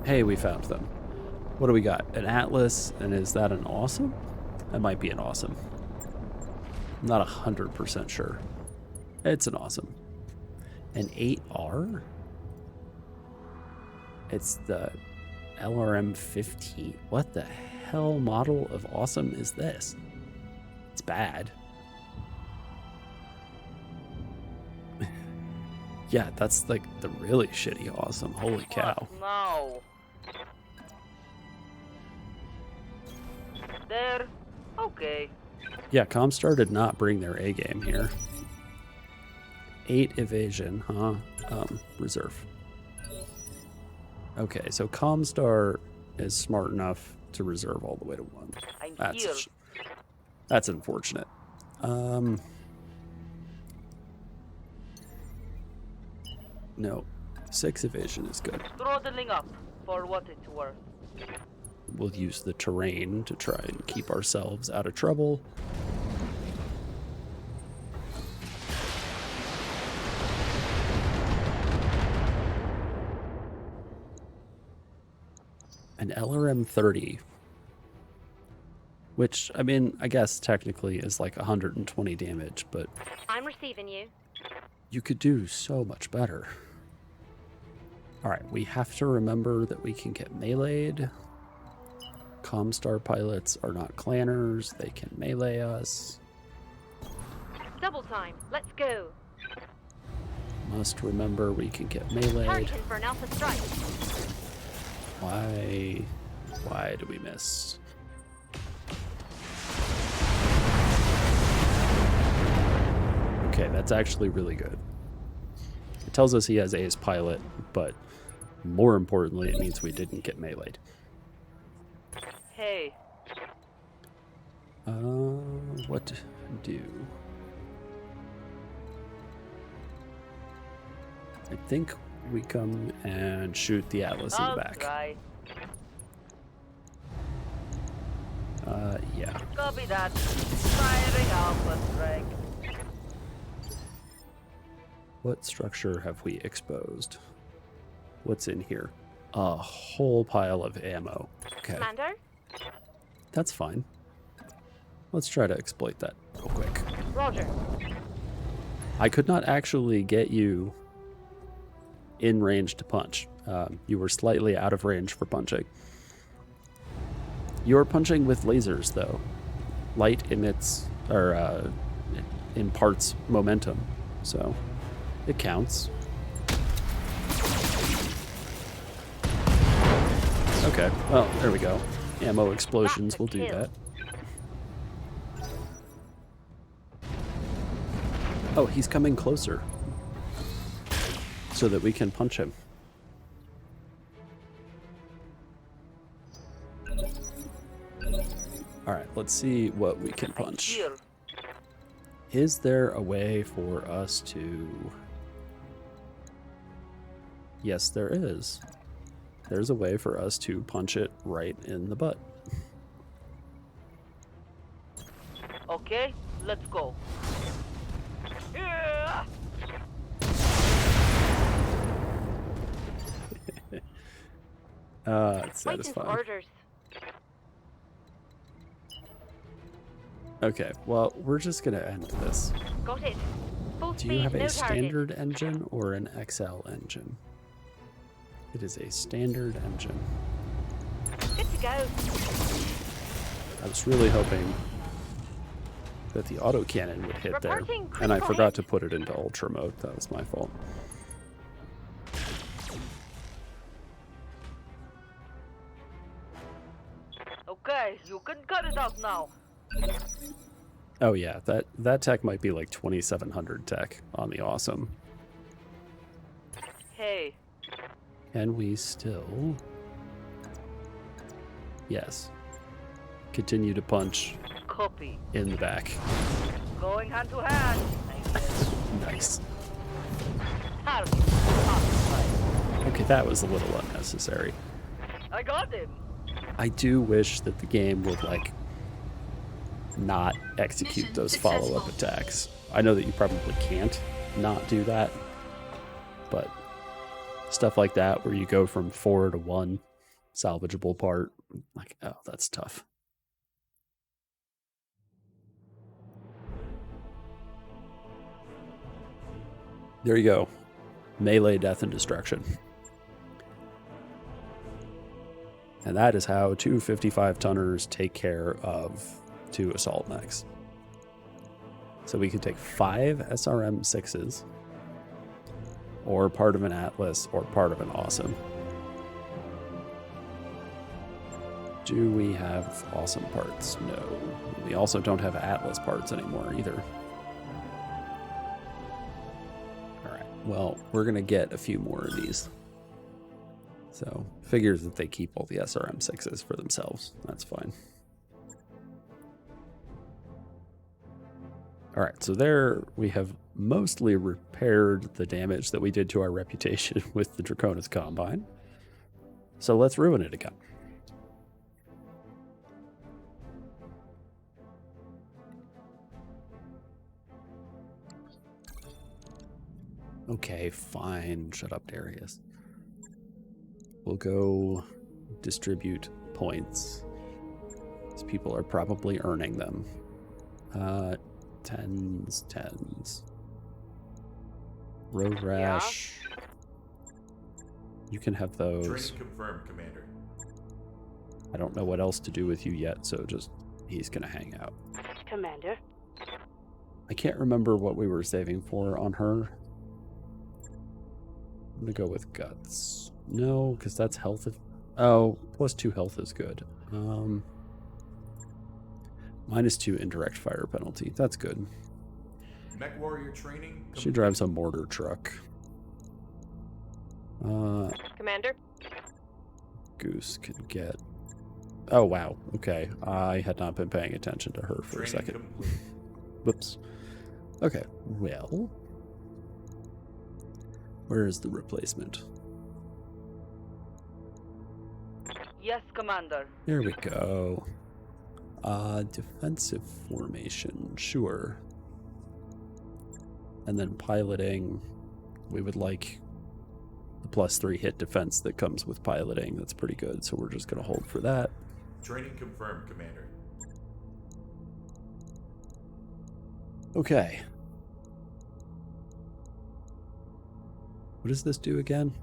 Hey, we found them. What do we got? An Atlas, and is that an awesome? That might be an awesome. I'm not 100% sure. It's an awesome. An 8R? It's the LRM 15. What the hell model of awesome is this? It's bad. Yeah, that's like the really shitty awesome. Holy cow. No. There. Okay. Yeah, Comstar did not bring their A game here. 8 evasion, huh? Reserve. Okay, so Comstar is smart enough to reserve all the way to 1. I'm here. That's unfortunate. No, 6 evasion is good. Throttling up for what it's worth. We'll use the terrain to try and keep ourselves out of trouble. An LRM 30, which, I mean, I guess technically is like 120 damage, but I'm receiving you. you could do so much better. All right, we have to remember that we can get meleeed. Comstar pilots are not clanners. They can melee us. Double time. Let's go. Must remember we can get meleeed. Targeting for an alpha strike. Why do we miss? Okay, that's actually really good. It tells us he has A's pilot, but more importantly, it means we didn't get meleeed. Hey. What do? I think we come and shoot the Atlas in the I'll back. try. Yeah. Copy that. Firing alpha strike. What structure have we exposed? What's in here? A whole pile of ammo. Okay, Commander? that's fine. Let's try to exploit that real quick. Roger. I could not actually get you in range to punch. You were slightly out of range for punching. You're punching with lasers, though. Light emits, or imparts momentum, so it counts. Okay, well, there we go. Ammo explosions will do that. Oh, he's coming closer so that we can punch him. All right, let's see what we can punch. Here. Is there a way for us to... Yes, there is. There's a way for us to punch it right in the butt. Okay, let's go. Yeah. It's Waiting for satisfying. orders. Okay, well, we're just gonna end this. Got it. Full Do you speed, have no a target. standard engine or an XL engine? It is a standard engine. Good to go. I was really hoping that the autocannon would hit there, Reporting and I critical forgot hit. to put it into ultra mode. That was my fault. Okay, you can cut it out now. Oh yeah, that tech might be like 2700 tech on the awesome. Hey. Can we still... Yes. Continue to punch Copy. in the back. Going hand to hand. I guess. Nice. Target. Occupied. Okay, that was a little unnecessary. I got him. I do wish that the game would, like, not execute Mission those follow-up successful. attacks. I know that you probably can't not do that, but stuff like that where you go from 4 to 1 salvageable part, like, oh, that's tough. There you go. Melee death and destruction. And that is how two 55-tonners take care of 2 assault mechs. So we can take 5 SRM-6s, or part of an Atlas, or part of an Awesome. Do we have awesome parts? No. We also don't have Atlas parts anymore either. Alright, well, we're going to get a few more of these. So, figures that they keep all the SRM6s for themselves. That's fine. Alright, so there we have mostly repaired the damage that we did to our reputation with the Draconis Combine. So let's ruin it again. Okay, fine. Shut up, Darius. We'll go distribute points. These people are probably earning them. Tens. Road rash. You can have those. Training confirmed, Commander. I don't know what else to do with you yet, so just he's gonna hang out. Commander. I can't remember what we were saving for on her. I'm gonna go with guts. No, because that's health. Oh, +2 health is good. -2 indirect fire penalty. That's good. Mech warrior training. She drives a mortar truck. Commander? Goose can get. Oh wow. Okay, I had not been paying attention to her for a second. Complete. Whoops. Okay. Well, where is the replacement? Yes, Commander. There we go. Defensive formation, sure. And then piloting, we would like the +3 hit defense that comes with piloting. That's pretty good, so we're just going to hold for that. Training confirmed, Commander. Okay. What does this do again?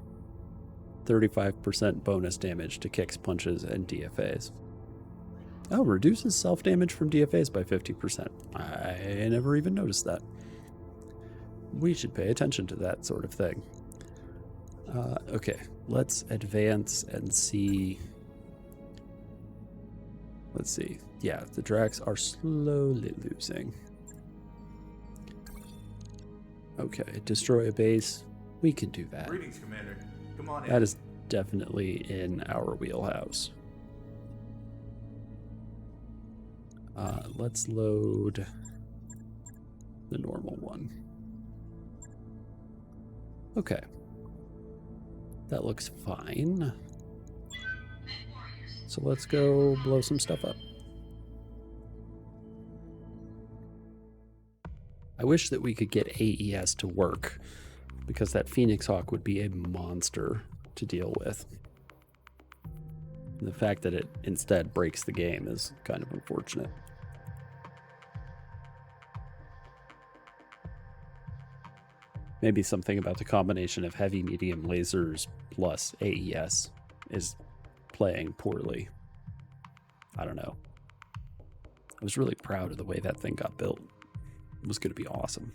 35% bonus damage to kicks, punches, and DFAs. Oh, reduces self-damage from DFAs by 50%. I never even noticed that. We should pay attention to that sort of thing. Okay, let's advance and see. Let's see. Yeah, the Drax are slowly losing. Okay, destroy a base. We can do that. Greetings, Commander. Come on in. That is definitely in our wheelhouse. Let's load the normal one. Okay. That looks fine. So let's go blow some stuff up. I wish that we could get AES to work, because that Phoenix Hawk would be a monster to deal with. And the fact that it instead breaks the game is kind of unfortunate. Maybe something about the combination of heavy medium lasers plus AES is playing poorly. I don't know. I was really proud of the way that thing got built. It was going to be awesome.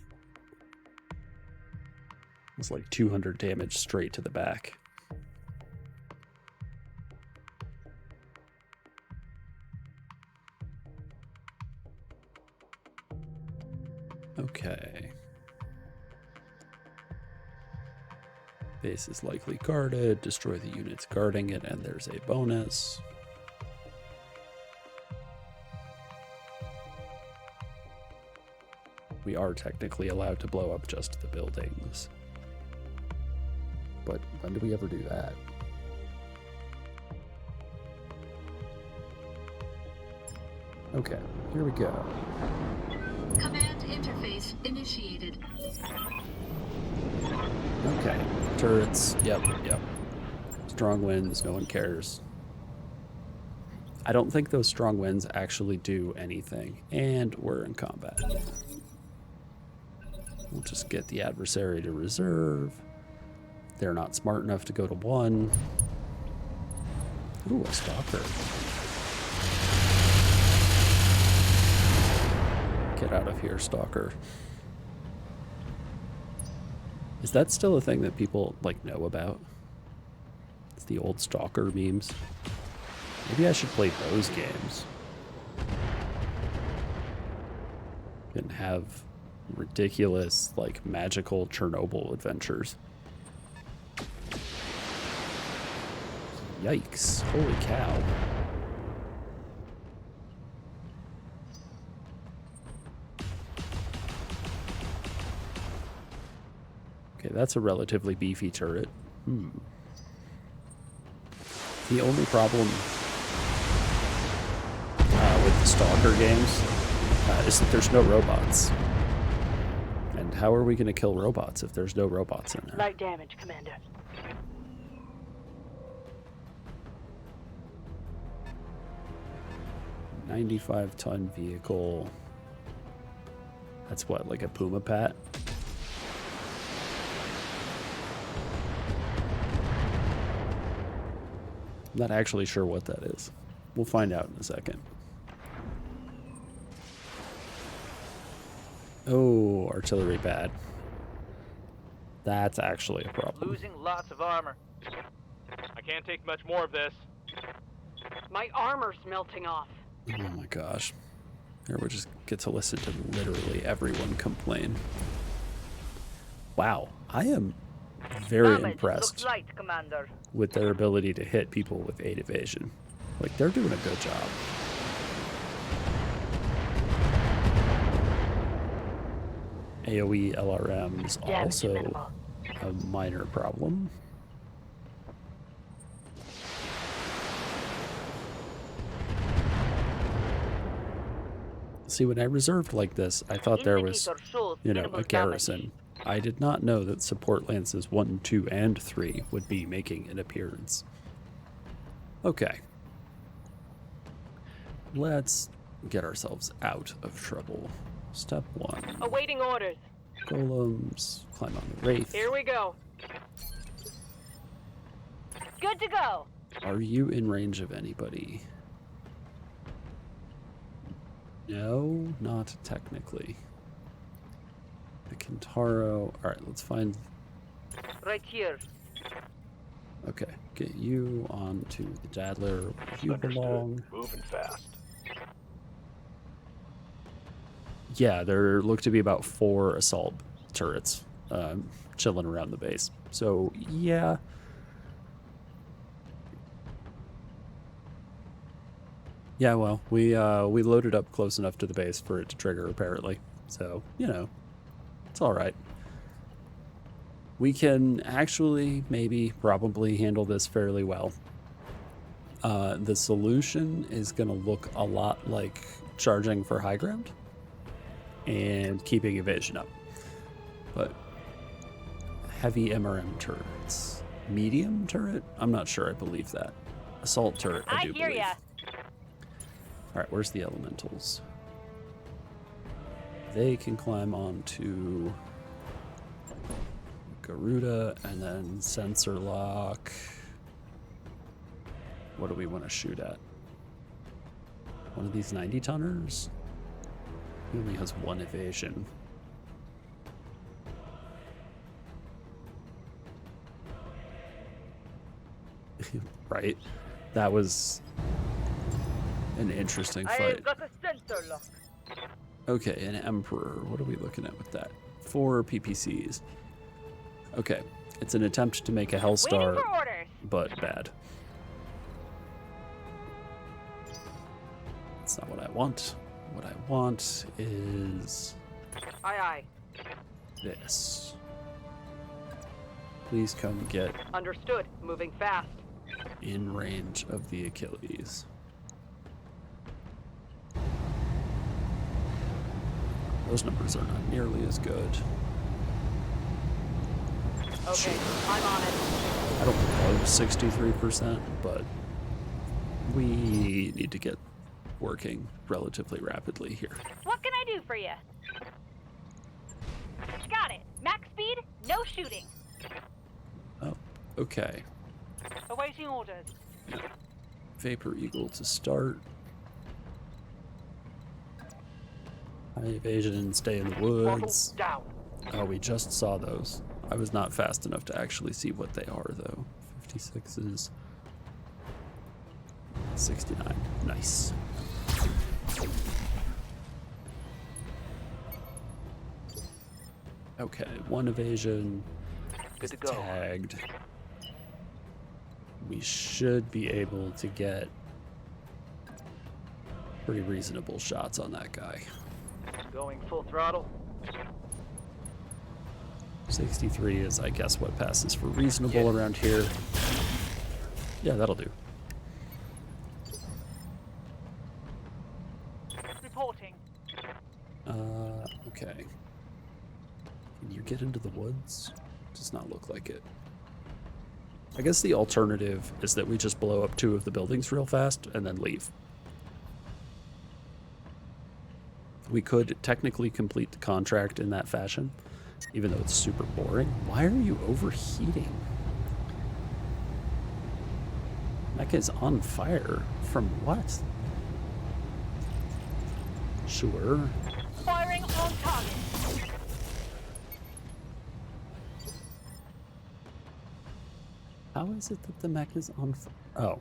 It was like 200 damage straight to the back. Okay. Base is likely guarded. Destroy the units guarding it, and there's a bonus. We are technically allowed to blow up just the buildings. But when do we ever do that? Okay, here we go. Command interface initiated. Okay, turrets, yep. Strong winds, no one cares. I don't think those strong winds actually do anything, and we're in combat. We'll just get the adversary to reserve. They're not smart enough to go to 1. Ooh, a stalker. Get out of here, stalker. Is that still a thing that people, like, know about? It's the old stalker memes. Maybe I should play those games. And have ridiculous, like, magical Chernobyl adventures. Yikes. Holy cow. Okay, that's a relatively beefy turret. The only problem with the Stalker games is that there's no robots. And how are we going to kill robots if there's no robots in there? Light damage, Commander. $95-ton vehicle. That's what, like a Puma Pat? I'm not actually sure what that is. We'll find out in a second. Oh, artillery bad. That's actually a problem. Losing lots of armor. I can't take much more of this. My armor's melting off. Oh my gosh. Here we just get to listen to literally everyone complain. Wow, I am very Damage impressed looks light, Commander. with their ability to hit people with 8 evasion. Like, they're doing a good job. AoE LRM's also a minor problem. See, when I reserved like this, I thought there was, Indicator shows you know, minimal a garrison. I did not know that support lances 1, 2, and 3 would be making an appearance. Okay. Let's get ourselves out of trouble. Step 1. Awaiting orders. Golems, climb on the Wraith. Here we go. Good to go. Are you in range of anybody? No, not technically. The Kintaro. Alright, let's find. Right here. Okay, get you onto the Daddler where you belong. Moving fast. Yeah, there look to be about 4 assault turrets chilling around the base. So, yeah. Yeah, well, we loaded up close enough to the base for it to trigger, apparently. So, you know, it's all right. We can actually, maybe, probably handle this fairly well. The solution is going to look a lot like charging for high ground and keeping evasion up. But heavy MRM turrets. Medium turret? I'm not sure I believe that. Assault turret, I do hear believe. ya. Alright, where's the elementals? They can climb onto Garuda and then sensor lock. What do we want to shoot at? One of these 90-tonners? He only has 1 evasion. Right? That was an interesting fight. I've got a sensor lock. Okay, an Emperor. What are we looking at with that? 4 PPCs. Okay, it's an attempt to make a Hellstar, Waiting for orders. but bad. That's not what I want. What I want is Aye, aye. this. Please come get Understood. Moving fast. in range of the Achilles. Those numbers are not nearly as good. Okay, I'm on it. I don't love 63%, but we need to get working relatively rapidly here. What can I do for you? Got it. Max speed, no shooting. Oh, okay. Awaiting orders. Vapor Eagle to start. High evasion, stay in the woods. Down. Oh, we just saw those. I was not fast enough to actually see what they are, though. 56s. 69. Nice. Okay, 1 evasion. Good to go. Tagged. We should be able to get pretty reasonable shots on that guy. Going full throttle. 63 is, I guess, what passes for reasonable around here. Yeah, that'll do. Reporting. Okay. Can you get into the woods? Does not look like it. I guess the alternative is that we just blow up 2 of the buildings real fast and then leave. We could technically complete the contract in that fashion, even though it's super boring. Why are you overheating? That guy's on fire. From what? Sure. Firing on target. How is it that the mech is on fire? Oh.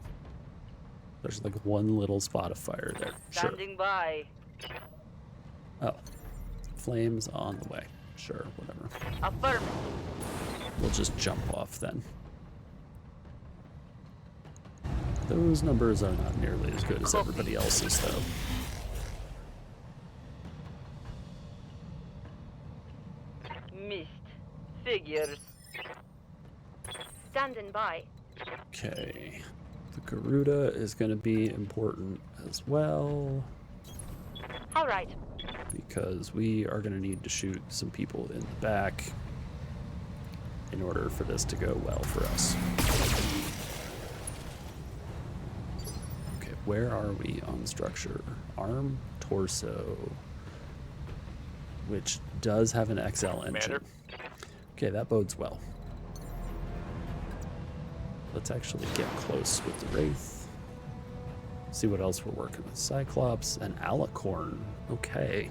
There's like one little spot of fire there. Sure. Standing by. Oh. Flames on the way. Sure, whatever. Affirm. We'll just jump off then. Those numbers are not nearly as good as everybody else's, though. Missed. Figures. Standing by. Okay. The Garuda is going to be important as well, All right. because we are going to need to shoot some people in the back in order for this to go well for us. Okay, where are we on structure? Arm, torso, which does have an XL engine. Commander. Okay, that bodes well. Let's actually get close with the Wraith. See what else we're working with. Cyclops and Alicorn. Okay.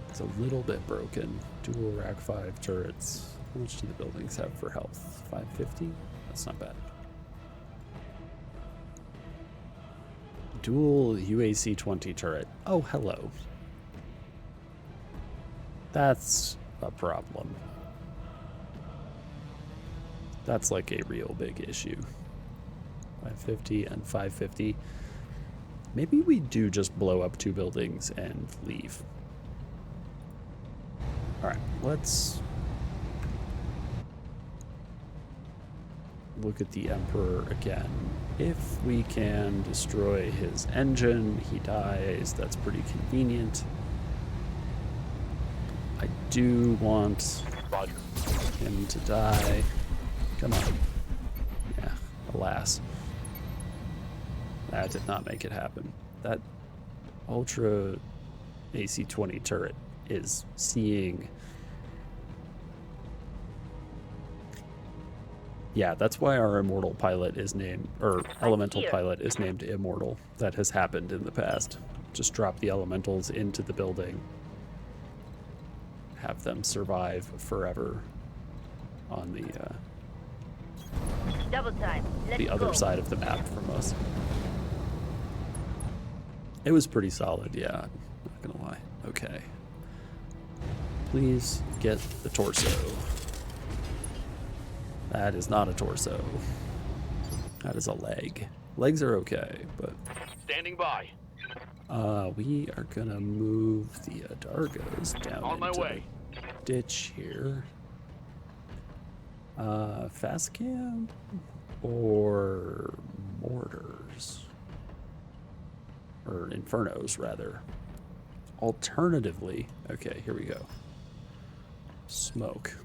It's a little bit broken. Dual rack 5 turrets. How much do the buildings have for health? 550? That's not bad. Dual UAC 20 turret. Oh, hello. That's a problem. That's like a real big issue. 550 and 550. Maybe we do just blow up 2 buildings and leave. Alright, let's look at the Emperor again. If we can destroy his engine, he dies. That's pretty convenient. I do want him to die. Come on. Yeah, alas. That did not make it happen. That Ultra AC-20 turret is seeing... Yeah, that's why our Immortal pilot is named, or Elemental pilot is named Immortal. That has happened in the past. Just drop the elementals into the building. Have them survive forever on the Double time. Let's the other go. side of the map from us. It was pretty solid, yeah, I'm not gonna lie. Okay. Please get the torso. That is not a torso. That is a leg. Legs are okay, but Standing by. we are gonna move the Adargos down On my into way. the ditch here. Fast cam or mortars? Or infernos, rather. Alternatively, okay, here we go. Smoke.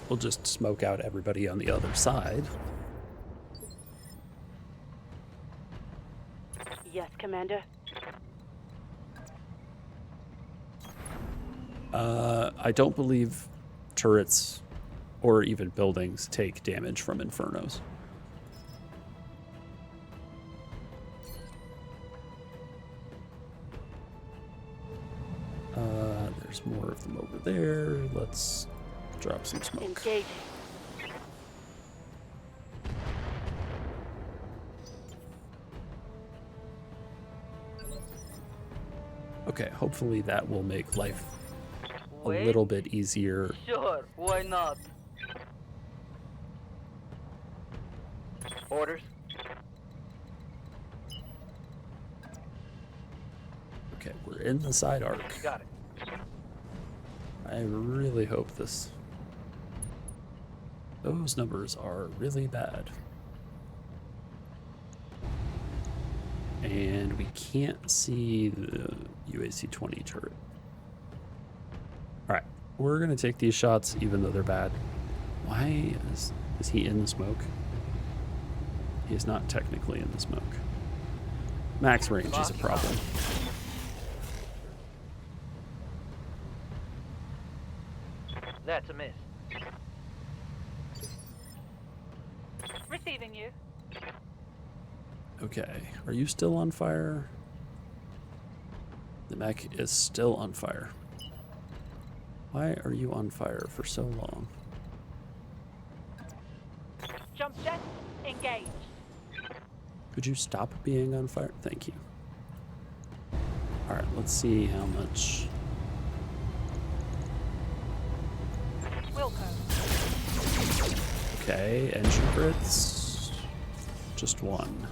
We'll just smoke out everybody on the other side. Yes, Commander. I don't believe turrets or even buildings take damage from infernos. There's more of them over there. Let's drop some smoke. Engaging. Okay, hopefully that will make life a Wait. little bit easier. Sure, why not? Orders. Okay, we're in the side arc. Got it. I really hope this... Those numbers are really bad. And we can't see the UAC-20 turret. Alright, we're going to take these shots even though they're bad. Why is he in the smoke? He is not technically in the smoke. Max range is a problem. That's a miss. Receiving you. Okay, are you still on fire? The mech is still on fire. Why are you on fire for so long? Jump jet, engaged. Could you stop being on fire? Thank you. Alright, let's see how much... Wilco. Okay, engine crits. Just one.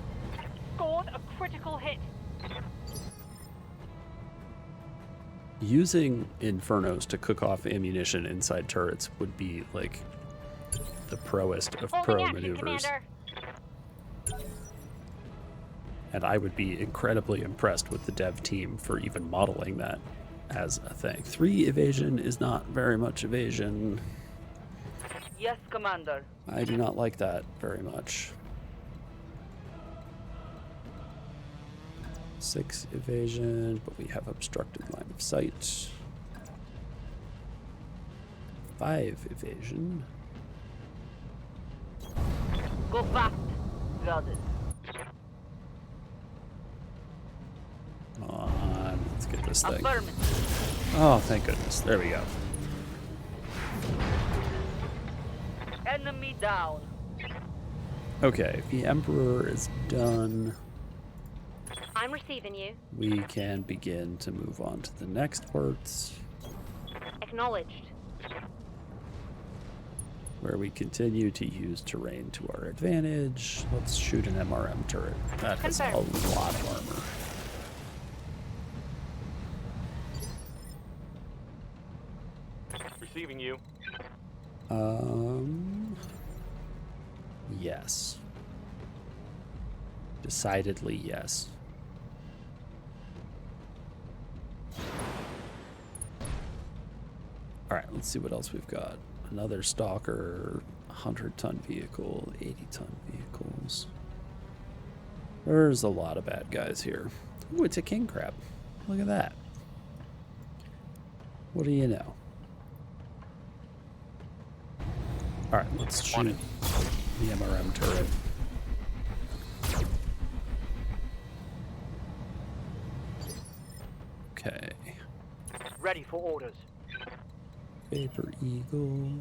Scored a critical hit. Using infernos to cook off ammunition inside turrets would be like the proest of pro Holding action, maneuvers. Commander. And I would be incredibly impressed with the dev team for even modeling that as a thing. 3 evasion is not very much evasion. Yes, Commander. I do not like that very much. 6 evasion, but we have obstructed line of sight. 5 evasion. Go fast. Got it. Come on, let's get this thing. Affirmative. Oh, thank goodness. There we go. Enemy down. Okay, the Emperor is done. I'm receiving you. We can begin to move on to the next parts, Acknowledged. where we continue to use terrain to our advantage. Let's shoot an MRM turret. That has a Confirmed. lot of armor. Receiving you. Yes. Decidedly yes. Alright, let's see what else we've got. Another Stalker, 100-ton vehicle, 80-ton vehicles. There's a lot of bad guys here. Ooh, it's a king crab. Look at that. What do you know? Alright, let's shoot the MRM turret. Okay. Ready for orders. Vapor Eagle.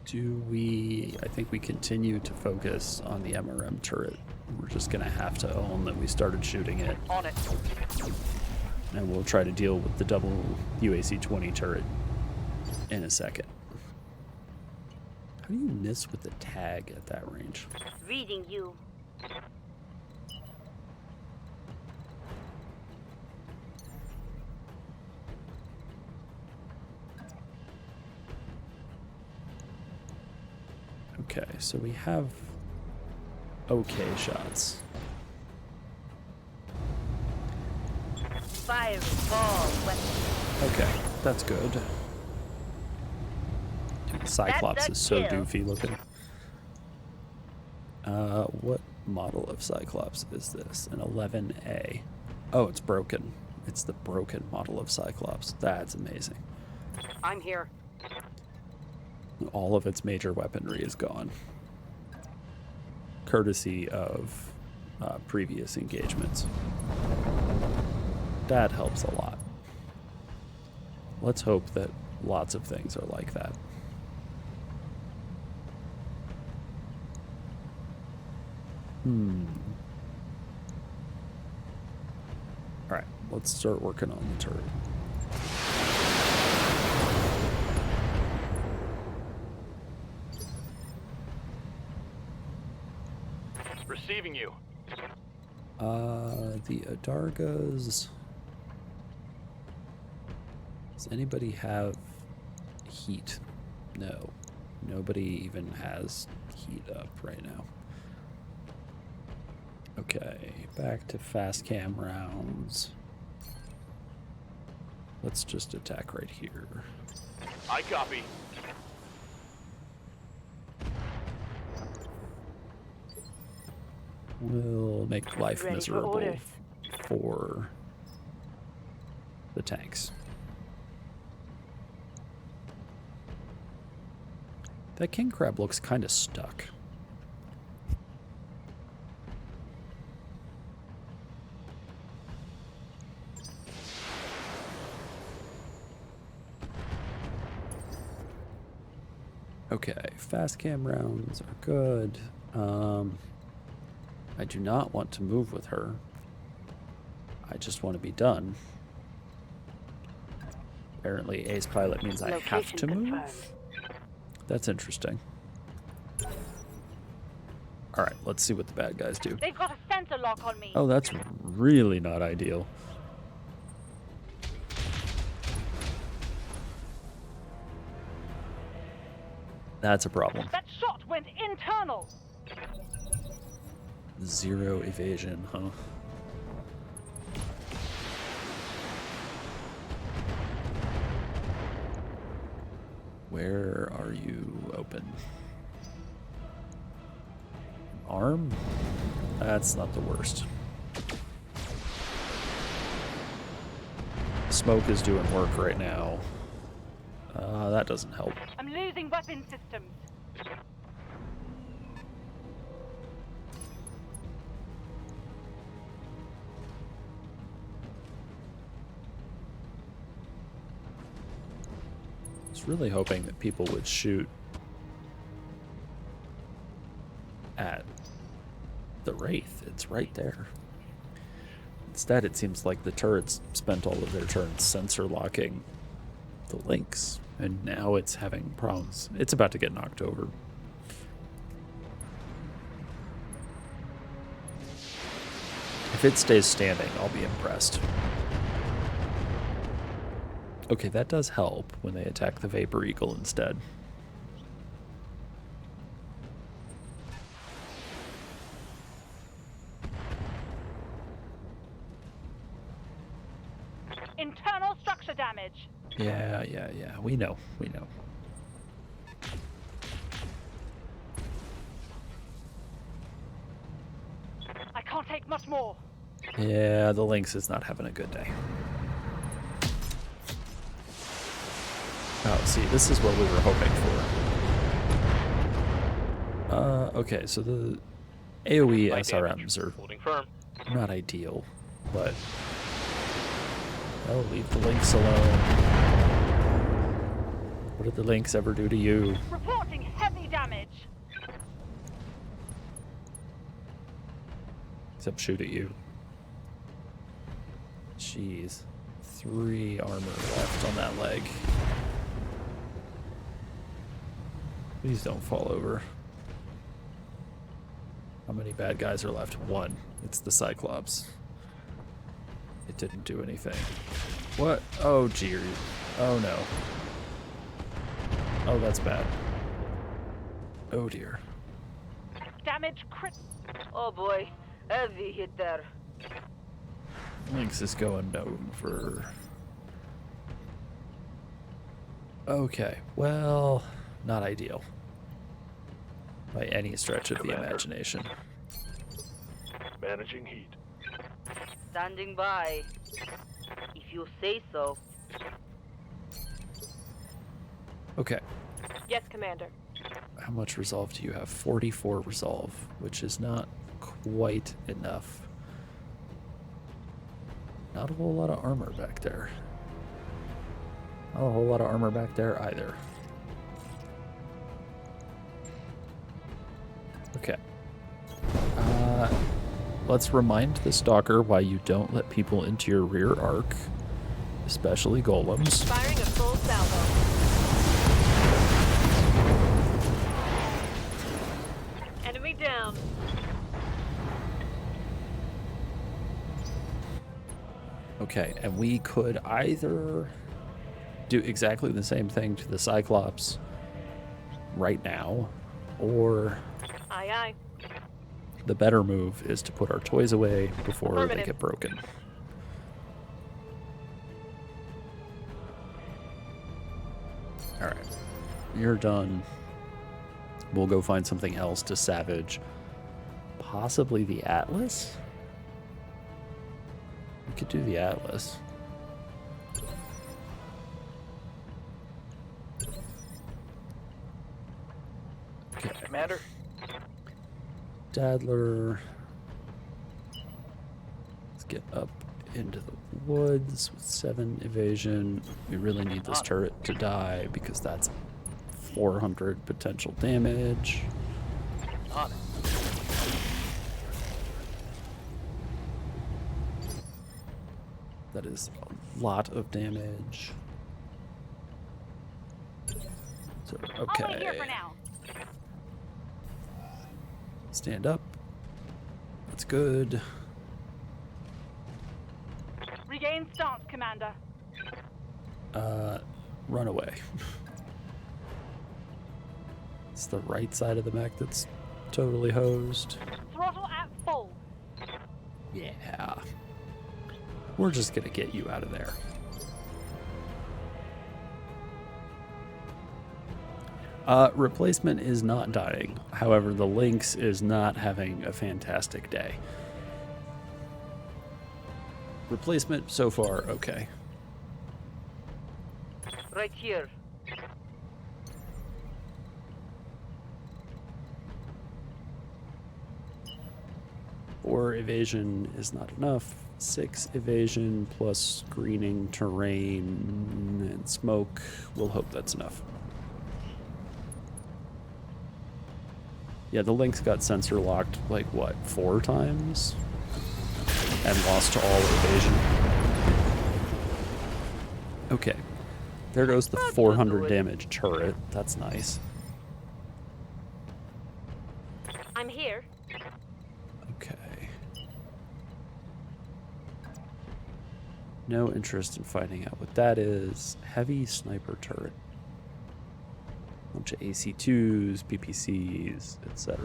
Do we... I think we continue to focus on the MRM turret. We're just going to have to own that we started shooting it. On it. And we'll try to deal with the double UAC-20 turret in a second. How do you miss with the tag at that range? Reading you. Okay, so we have okay shots. Fire ball weapon. Okay, that's good. Dude, Cyclops That's a is so kill. goofy looking. What model of Cyclops is this? An 11A. Oh, it's broken. It's the broken model of Cyclops. That's amazing. I'm here. All of its major weaponry is gone. Courtesy of previous engagements. That helps a lot. Let's hope that lots of things are like that. let's start working on the turret. Receiving you. The Adargas. Does anybody have heat? No. Nobody even has heat up right now. Okay, back to fast cam rounds. Let's just attack right here. I copy. We'll make life Ready for miserable orders. for the tanks. That king crab looks kind of stuck. Okay, fast cam rounds are good. I do not want to move with her. I just want to be done. Apparently ace pilot means I have to move. That's interesting. Alright, let's see what the bad guys do. They've got a sensor lock on me. Oh, that's really not ideal. That's a problem. That shot went internal. 0 evasion, huh? Where are you open? Arm? That's not the worst. Smoke is doing work right now. That doesn't help. I'm losing weapon systems. I was really hoping that people would shoot at the Wraith. It's right there. Instead, it seems like the turrets spent all of their turns sensor locking the Lynx, and now it's having problems. It's about to get knocked over. If it stays standing, I'll be impressed. Okay, that does help when they attack the Vapor Eagle instead. Internal structure damage. Yeah. We know. I can't take much more. Yeah, the Lynx is not having a good day. Oh, see, this is what we were hoping for. Okay, so the AoE Light SRMs damage. are Holding firm. not ideal, but oh, leave the Lynx alone. What did the Lynx ever do to you? Reporting heavy damage. Except shoot at you. Jeez. 3 armor left on that leg. Please don't fall over. How many bad guys are left? 1. It's the Cyclops. It didn't do anything. What? Oh, gee. Oh, no. Oh, that's bad. Oh, dear. Damage crit. Oh boy, heavy hit there. Lynx is going over. Okay, well, not ideal. By any stretch of the imagination. Managing heat. Standing by. If you say so. Okay, Yes, Commander. how much resolve do you have? 44 resolve, which is not quite enough. Not a whole lot of armor back there. Not a whole lot of armor back there either. Okay. let's remind the stalker why you don't let people into your rear arc, especially golems. Firing a full salvo. Enemy down. Okay, and we could either do exactly the same thing to the Cyclops right now, or Aye, aye. the better move is to put our toys away before they Affirmative. get broken. Alright, you're done. We'll go find something else to savage. Possibly the Atlas? We could do the Atlas. Okay. Commander, Dadler. Let's get up into the woods with 7 evasion. We really need this turret to die because that's 400 potential damage. on it. That is a lot of damage. So, okay. I'll wait here for now. Stand up. That's good. Regain stance, Commander. Run away. It's the right side of the mech that's totally hosed. Throttle at full. Yeah. We're just gonna get you out of there. Replacement is not dying. However, the Lynx is not having a fantastic day. Replacement, so far, okay. Right here. Four evasion is not enough. 6 evasion plus screening, terrain, and smoke. We'll hope that's enough. Yeah, the Lynx got sensor locked, like, what, 4 times? And lost to all evasion. Okay. There goes the 400 damage turret. That's nice. I'm here. Okay. No interest in finding out what that is. Heavy sniper turret. Bunch of AC2s, PPCs, etc.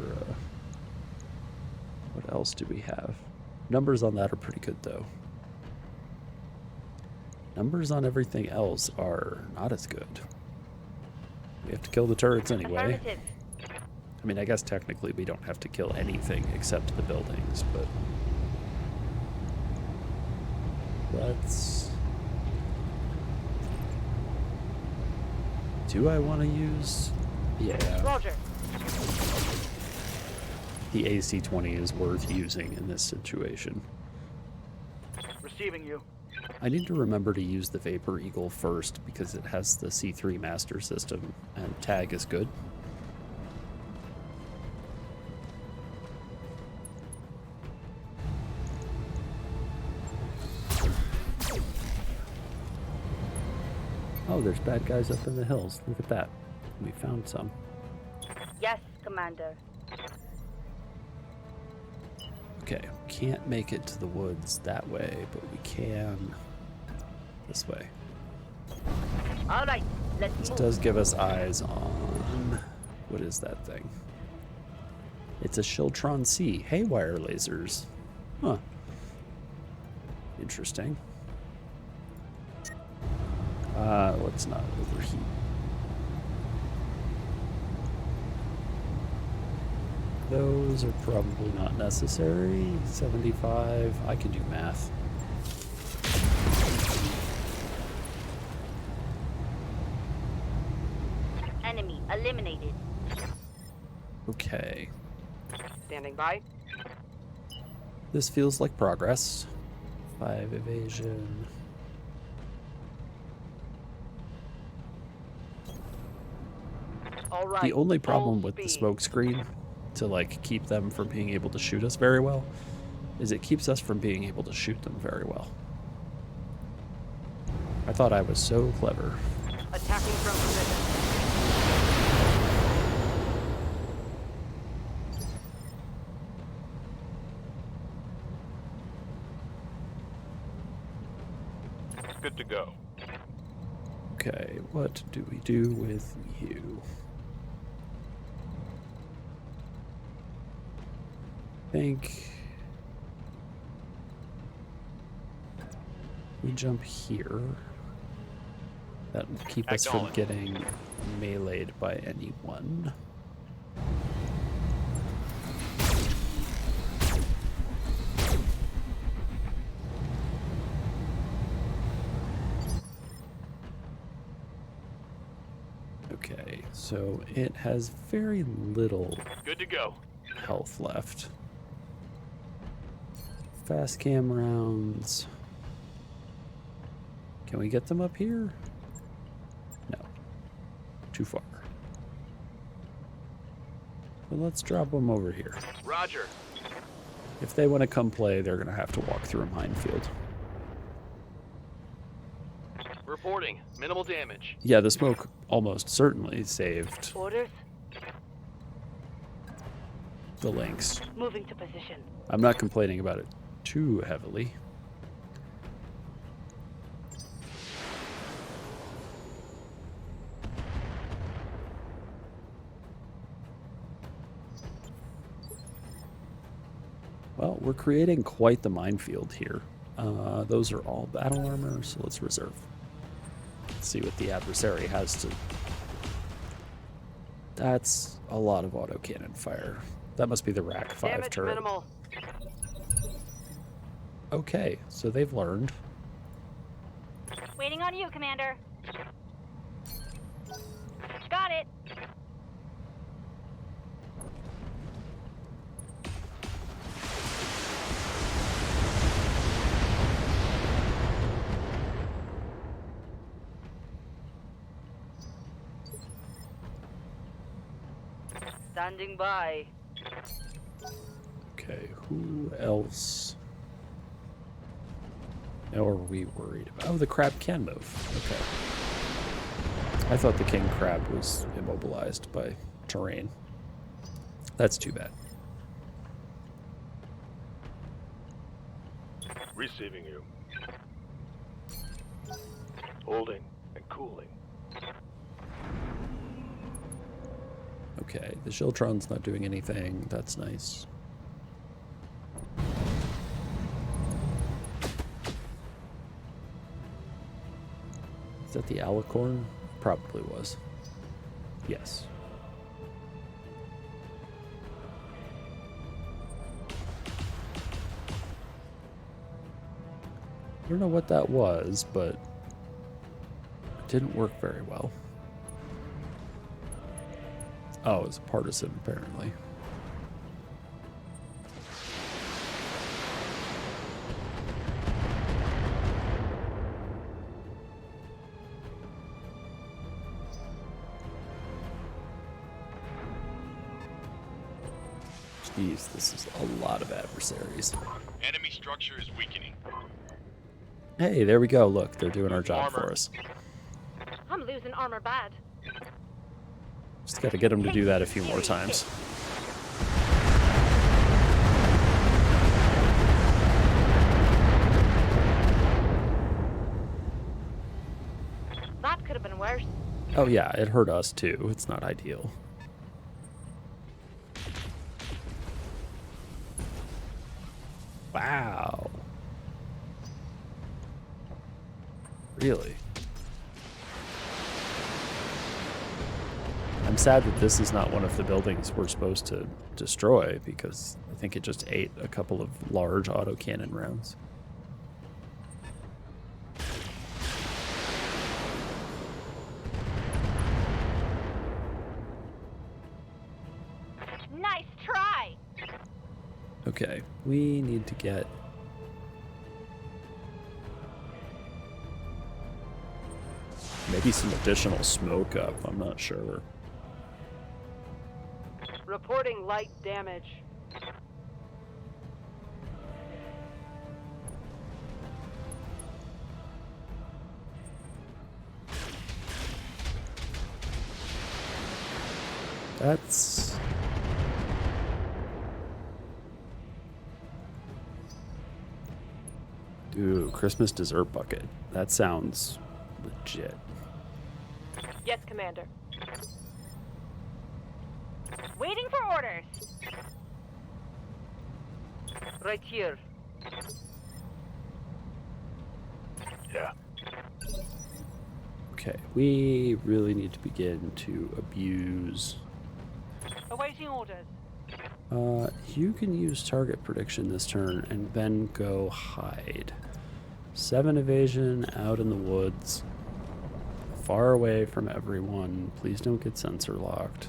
What else do we have? Numbers on that are pretty good, though. Numbers on everything else are not as good. We have to kill the turrets anyway. Affirmative. I mean, I guess technically we don't have to kill anything except the buildings, but... Let's... Do I want to use... Yeah. Roger. The AC-20 is worth using in this situation. Receiving you. I need to remember to use the Vapor Eagle first because it has the C3 master system and tag is good. Oh, there's bad guys up in the hills. Look at that. We found some. Yes, Commander. Okay, can't make it to the woods that way, but we can this way. All right, let's This move. does give us eyes on... What is that thing? It's a Shiltron C. Haywire lasers. Huh. Interesting. Let's not overheat. Those are probably not necessary. 75. I can do math. Enemy eliminated. Okay. Standing by. This feels like progress. 5 evasion. All right. The only problem full with the speed. smoke screen to like keep them from being able to shoot us very well is it keeps us from being able to shoot them very well. I thought I was so clever. Attacking from position. Good to go. Okay, what do we do with you? I think we jump here. That will keep us from getting meleeed by anyone. Okay, so it has very little Good to go. health left. Fast cam rounds. Can we get them up here? No. Too far. Well, let's drop them over here. Roger. If they want to come play, they're going to have to walk through a minefield. Reporting. Minimal damage. Yeah, the smoke almost certainly saved Orders. the links. Moving to position. I'm not complaining about it too heavily. Well, we're creating quite the minefield here. Those are all battle armor, so let's reserve. Let's see what the adversary has to... That's a lot of autocannon fire. That must be the Rack 5 Damage turret. minimal. Okay, so they've learned. Waiting on you, Commander. Got it. Standing by. Okay, who else? Now are we worried about? Oh, the crab can move. Okay. I thought the king crab was immobilized by terrain. That's too bad. Receiving you. Holding and cooling. Okay, the Shiltron's not doing anything. That's nice. Is that the alicorn? Probably was. Yes. I don't know what that was, but it didn't work very well. Oh, it's a partisan, apparently. Jeez, this is a lot of adversaries. Enemy structure is weakening. Hey, there we go. Look, they're doing our job Armor. for us. I'm losing armor bad. Just got to get them to do that a few more times. That could have been worse. Oh yeah, it hurt us too. It's not ideal. Wow. Really? I'm sad that this is not one of the buildings we're supposed to destroy, because I think it just ate a couple of large autocannon rounds. Nice try. Okay, we need to get... maybe some additional smoke up, I'm not sure. Reporting light damage. That's... Ooh, Christmas dessert bucket. That sounds legit. Yes, Commander. Waiting for orders. Right here. Yeah. Okay, we really need to begin to abuse... Awaiting orders. You can use target prediction this turn and then go hide. 7 evasion out in the woods. Far away from everyone. Please don't get sensor locked.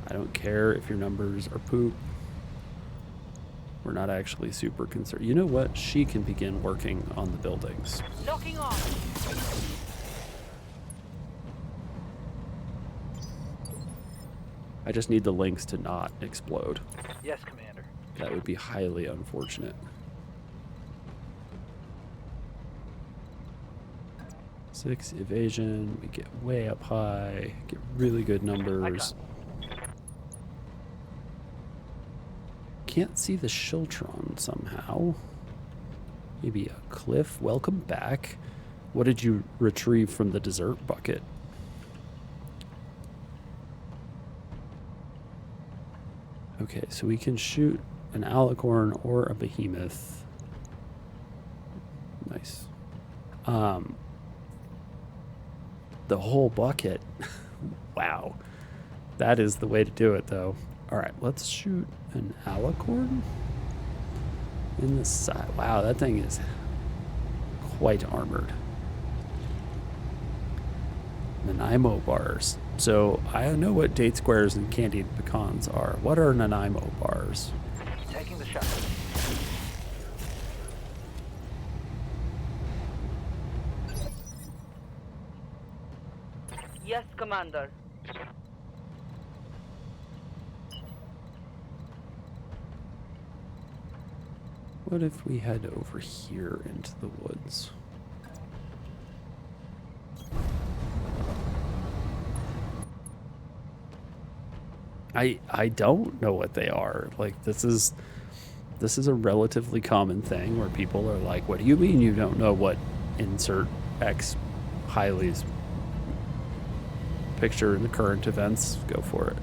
I don't care if your numbers are poop. We're not actually super concerned. You know what? She can begin working on the buildings. Locking on. I just need the links to not explode. Yes, Commander. That would be highly unfortunate. 6 evasion. We get way up high. Get really good numbers. Can't see the Shiltron somehow. Maybe a cliff. Welcome back. What did you retrieve from the dessert bucket? Okay, so we can shoot an alicorn or a behemoth. Nice. The whole bucket. Wow. That is the way to do it, though. All right, let's shoot an alicorn in the side. Wow, that thing is quite armored. Nanaimo bars. So I know what date squares and candied pecans are. What are Nanaimo bars? Taking the shot. Yes, Commander. What if we head over here into the woods? I don't know what they are. Like, this is a relatively common thing where people are like, what do you mean you don't know what insert X Hiley's picture in the current events? Go for it.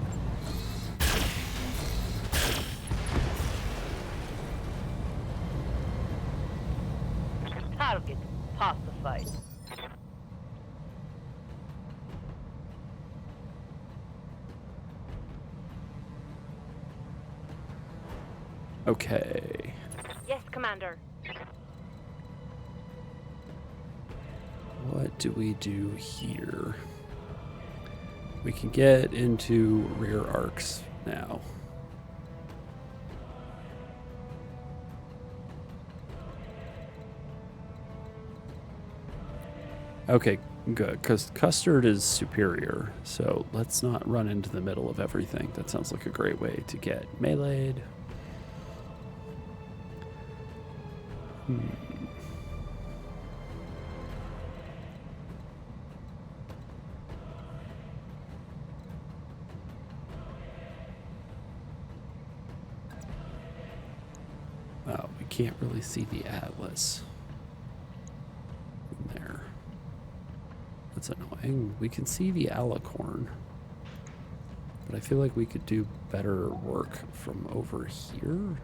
Target pacified. Okay. Yes, Commander. What do we do here? We can get into rear arcs now. Okay, good, because custard is superior, so let's not run into the middle of everything. That sounds like a great way to get meleeed. Oh, we can't really see the atlas in there. That's annoying. We can see the alicorn, but I feel like we could do better work from over here.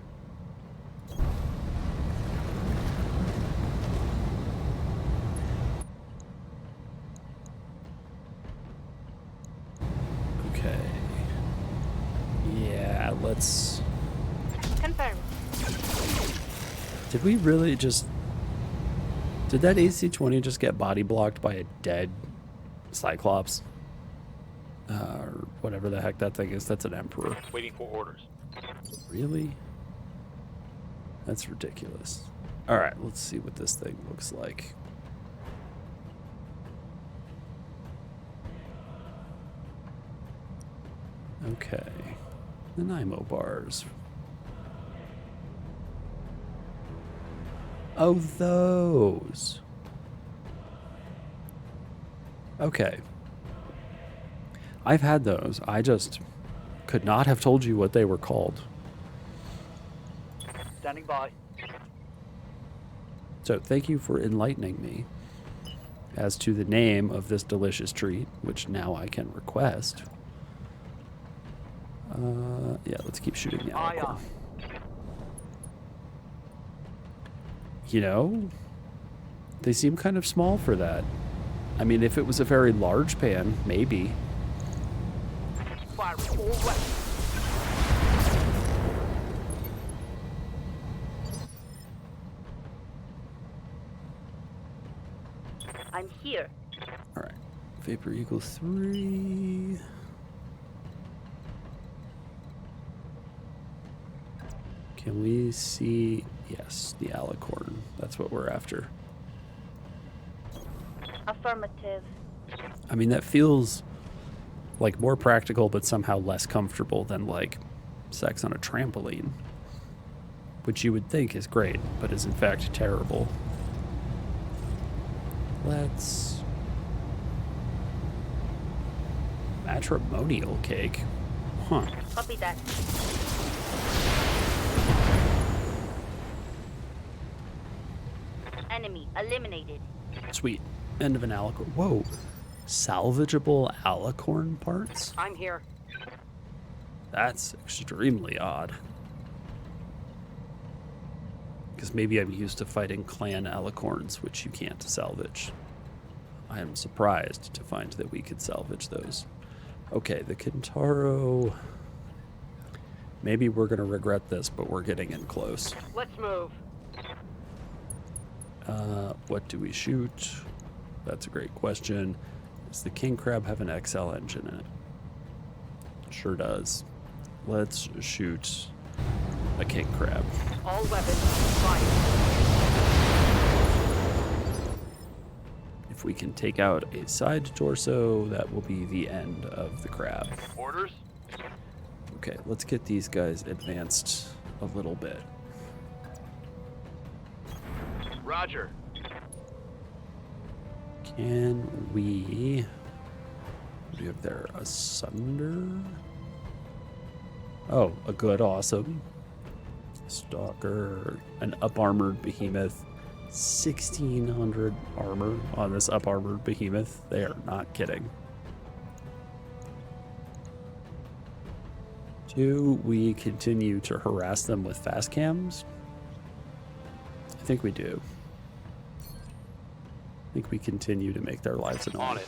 Okay. Yeah, let's... Confirmed. Did we really just... Did that AC-20 just get body blocked by a dead Cyclops? Or whatever the heck that thing is. That's an Emperor. Waiting for orders. Really? That's ridiculous. Alright, let's see what this thing looks like. Okay. Nanaimo bars. Oh, those. Okay. I've had those. I just could not have told you what they were called. Standing by. So thank you for enlightening me as to the name of this delicious treat, which now I can request. Yeah, let's keep shooting the Aye, alicorn. aye. You know, they seem kind of small for that. I mean, if it was a very large pan, maybe. Fire all weapons. I'm here. All right. Vapor Eagle 3. Can we see? Yes, the alicorn. That's what we're after. Affirmative. I mean, that feels like more practical, but somehow less comfortable than like sex on a trampoline, which you would think is great, but is in fact terrible. Let's... Matrimonial cake. Huh. Copy that. Enemy eliminated. Sweet. End of an alicorn. Whoa. Salvageable alicorn parts? I'm here. That's extremely odd. Because maybe I'm used to fighting clan alicorns, which you can't salvage. I am surprised to find that we could salvage those. Okay, the Kintaro. Maybe we're going to regret this, but we're getting in close. Let's move. What do we shoot? That's a great question. Does the king crab have an XL engine in it? Sure does. Let's shoot a king crab. All weapons fired. If we can take out a side torso, that will be the end of the crab. Orders? Okay, let's get these guys advanced a little bit. Roger. Can we... What do we have there? Asunder? Oh, a good, awesome. Stalker. An up-armored behemoth. 1,600 armor on this up-armored behemoth. They are not kidding. Do we continue to harass them with fast cams? I think we do. I think we continue to make their lives annoying. On it.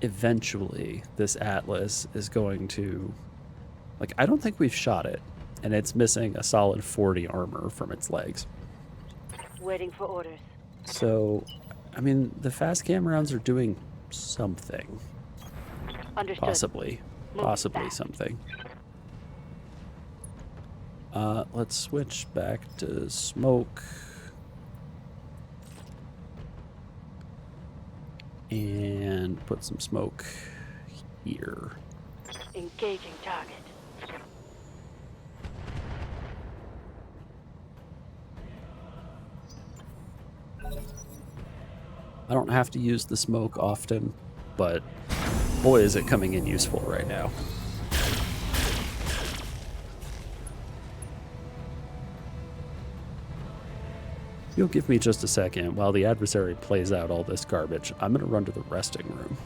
Eventually, this Atlas is going to... Like, I don't think we've shot it, and it's missing a solid 40 armor from its legs. Waiting for orders. So, I mean, the fast cam rounds are doing something. Understood. Possibly. Move Possibly fast. something. Let's switch back to smoke. And put some smoke here. Engaging target. I don't have to use the smoke often, but boy is it coming in useful right now. You'll give me just a second while the adversary plays out all this garbage. I'm going to run to the resting room.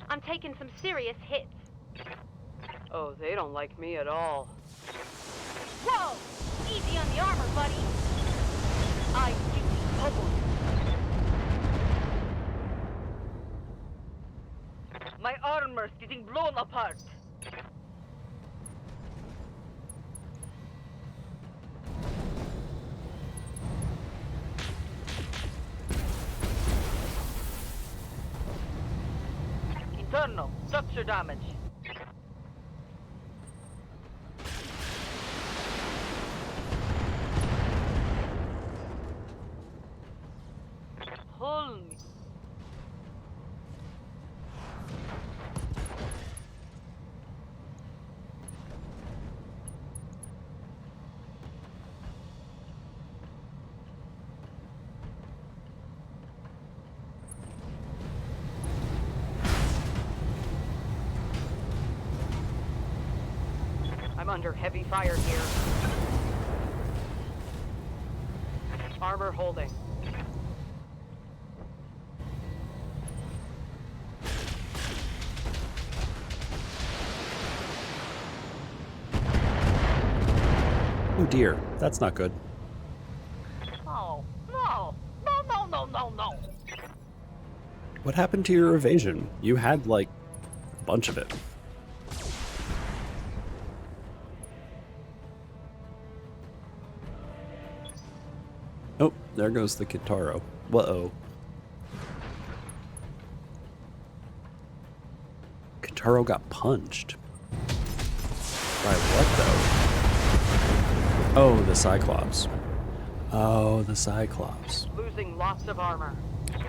I'm taking some serious hits. Oh, they don't like me at all. Whoa! Easy on the armor, buddy. I give you trouble. My armor's getting blown apart. Internal structure damage. under heavy fire here. Armor holding. Oh dear, that's not good. Oh, no. No, no, no, no, no. What happened to your evasion? You had, like, a bunch of it. Oh, there goes the Kitaro. Whoa. Kitaro got punched. By what, though? Oh, the Cyclops. Oh, the Cyclops. Losing lots of armor.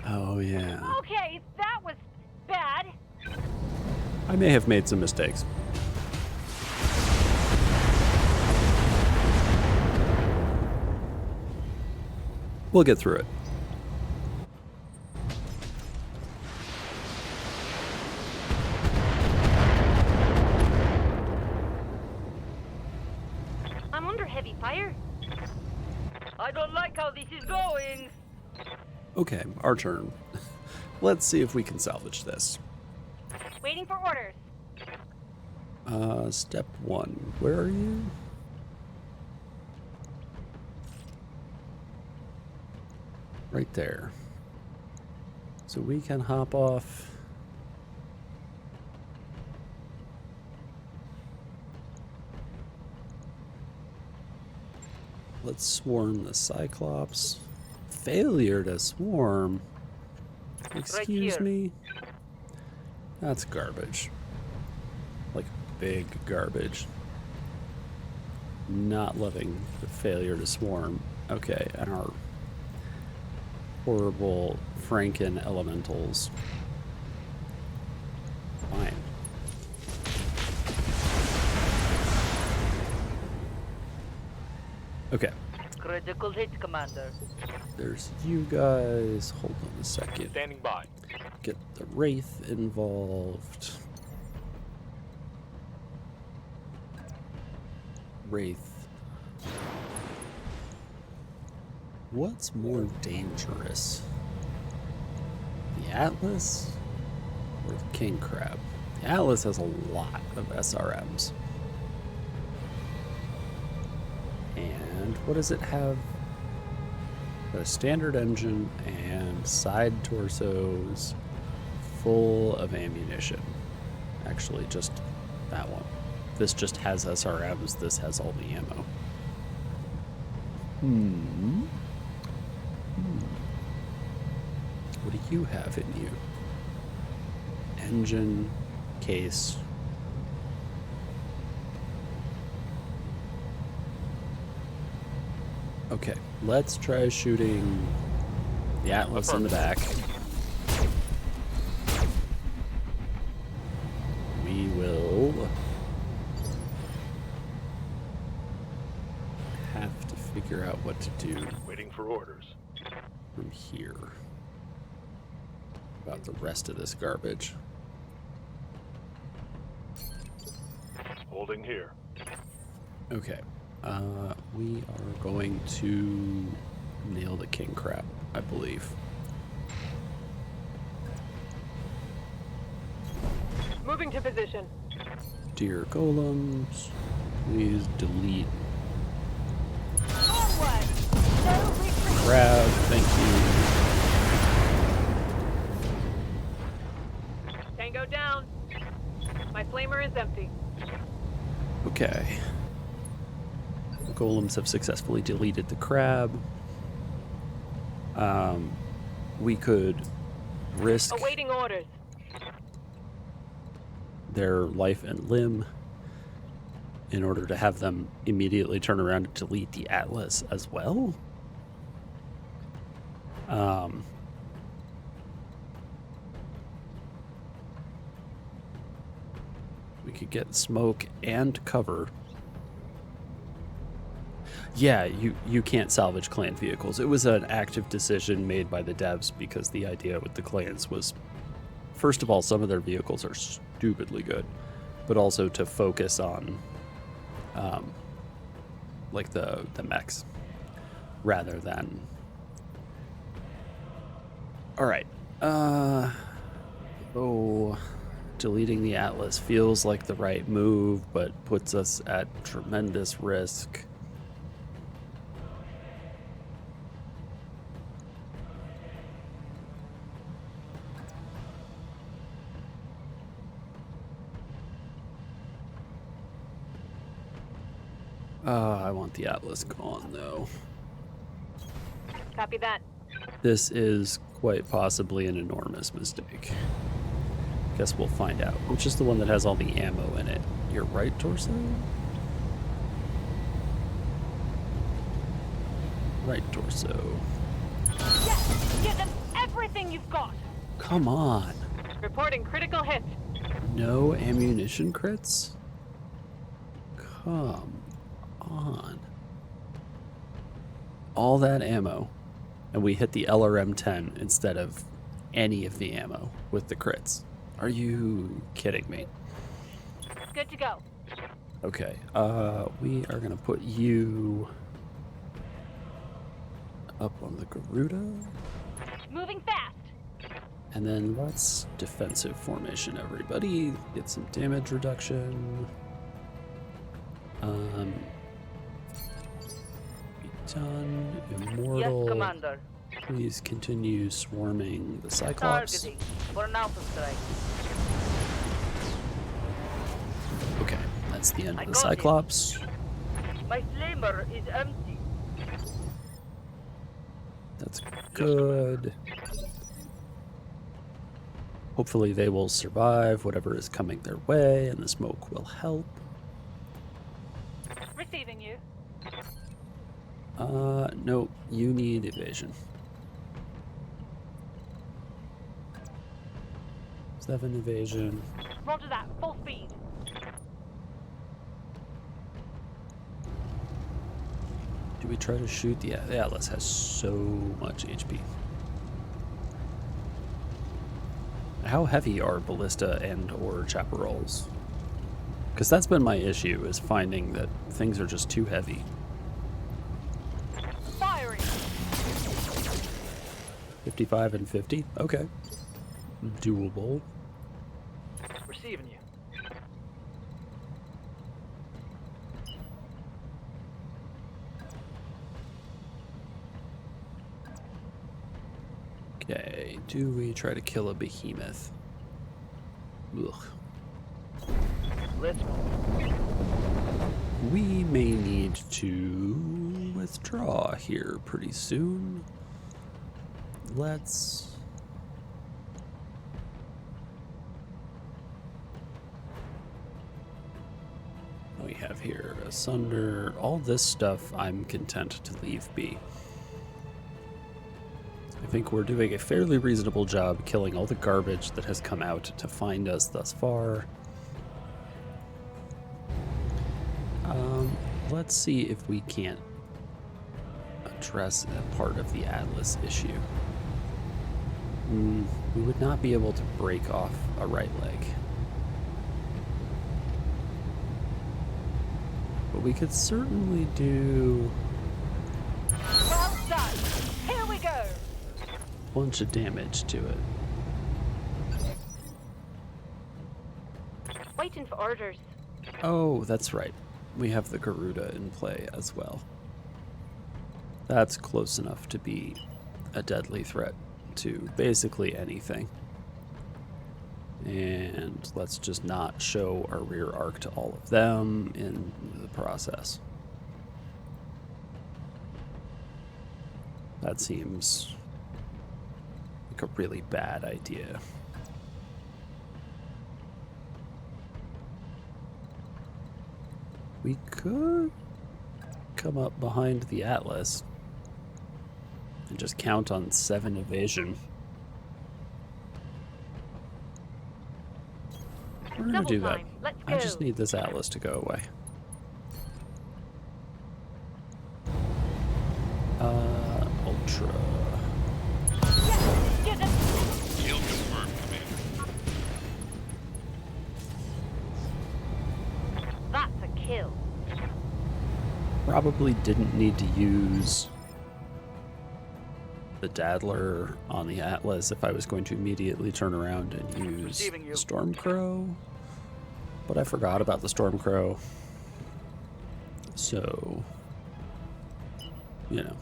Oh, yeah. Okay, that was bad. I may have made some mistakes. We'll get through it. I'm under heavy fire. I don't like how this is going. Okay, our turn. Let's see if we can salvage this. Waiting for orders. Step 1. Where are you? Right there. So we can hop off. Let's swarm the Cyclops. Failure to swarm? Excuse here. me? That's garbage. Like, big garbage. Not loving the failure to swarm. Okay, and our horrible Franken elementals. Fine. Okay. Critical hit, Commander. There's you guys. Hold on a second. Standing by. Get the Wraith involved. Wraith. What's more dangerous? The Atlas or the King Crab? The Atlas has a lot of SRMs. And what does it have? A standard engine and side torsos full of ammunition. Actually, just that one. This just has SRMs. This has all the ammo. What do you have in you? Engine, case. Okay, let's try shooting the Atlas in the back. We will have to figure out what to do Waiting for orders. from here about the rest of this garbage. Holding here. Okay, we are going to nail the King Crab, I believe. Moving to position. Dear golems, please delete Forward. No retreat. crab, thank Tango down. My flamer is empty. you. Okay. The golems have successfully deleted the crab. We could risk Awaiting orders. their life and limb in order to have them immediately turn around and delete the Atlas as well. We could get smoke and cover. Yeah, you can't salvage clan vehicles. It was an active decision made by the devs because the idea with the clans was, first of all, some of their vehicles are stupidly good, but also to focus on like the mechs, rather than. All right. Deleting the Atlas feels like the right move, but puts us at tremendous risk. I want the Atlas gone, though. Copy that. This is quite possibly an enormous mistake. Guess we'll find out. Which is the one that has all the ammo in it? Your right torso? Right torso. Yes! Give them everything you've got! Come on. Reporting critical hit. No ammunition crits? Come on. All that ammo, and we hit the LRM-10 instead of any of the ammo with the crits. Are you kidding me? Good to go. Okay, we are gonna put you up on the Garuda, Moving fast. and then let's defensive formation everybody. Get some damage reduction. Be done. Immortal. Yes, Commander. Please continue swarming the Cyclops. Targeting for an alpha strike. Okay, that's the end I of the got it. Cyclops. My flamer is empty. That's good. Hopefully they will survive whatever is coming their way, and the smoke will help. Receiving you. No, you need evasion. 7 evasion. Roger that. Full speed. Do we try to shoot? The Atlas has so much HP. How heavy are ballista and or chaparrals? Because that's been my issue, is finding that things are just too heavy. Firing. 55 and 50? Okay. Doable. Receiving you. Okay, do we try to kill a behemoth? Ugh. Let's go. We may need to withdraw here pretty soon. Let's... What do we have here? Asunder. All this stuff I'm content to leave be. I think we're doing a fairly reasonable job killing all the garbage that has come out to find us thus far. Let's see if we can't address a part of the Atlas issue. We would not be able to break off a right leg. But we could certainly do Well done. Here we go. a bunch of damage to it. Waiting for orders. Oh, that's right. We have the Garuda in play as well. That's close enough to be a deadly threat to basically anything. And let's just not show our rear arc to all of them in the process. That seems like a really bad idea. We could come up behind the Atlas and just count on 7 evasion. We're gonna Double do that. time. Let's I just go. need this Atlas to go away. Ultra. Give them. Kill confirmed, Commander. That's a kill. probably didn't need to use the Daddler on the Atlas if I was going to immediately turn around and use Receiving the you. Stormcrow. But I forgot about the Stormcrow. So, you know.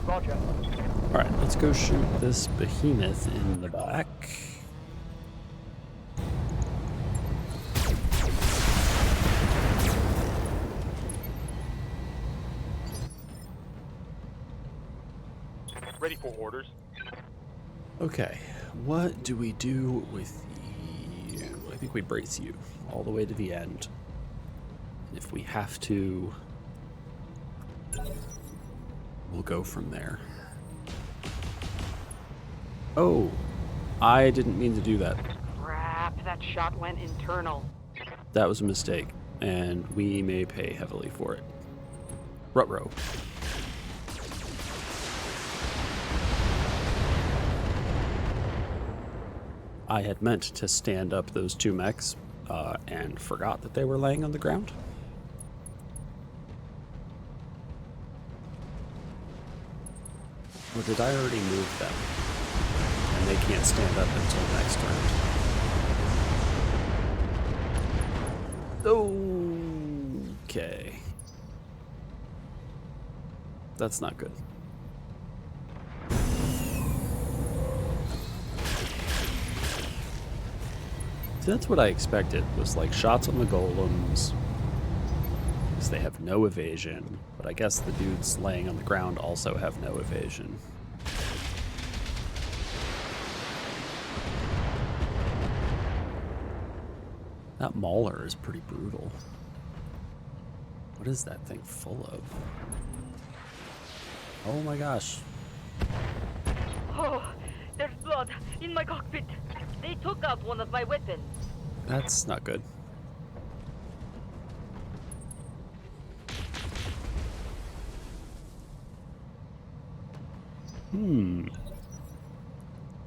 Roger. Alright, let's go shoot this behemoth in the back. Ready for orders. Okay, what do we do with you? I think we brace you all the way to the end. If we have to, we'll go from there. Oh, I didn't mean to do that. Crap, that shot went internal. That was a mistake, and we may pay heavily for it. Ruh-roh. I had meant to stand up those two mechs and forgot that they were laying on the ground. Or did I already move them? And they can't stand up until next turn. Okay. That's not good. So that's what I expected, was like shots on the golems, because they have no evasion, but I guess the dudes laying on the ground also have no evasion. That Mauler is pretty brutal. What is that thing full of? Oh my gosh. Oh, there's blood in my cockpit. They took out one of my weapons. That's not good.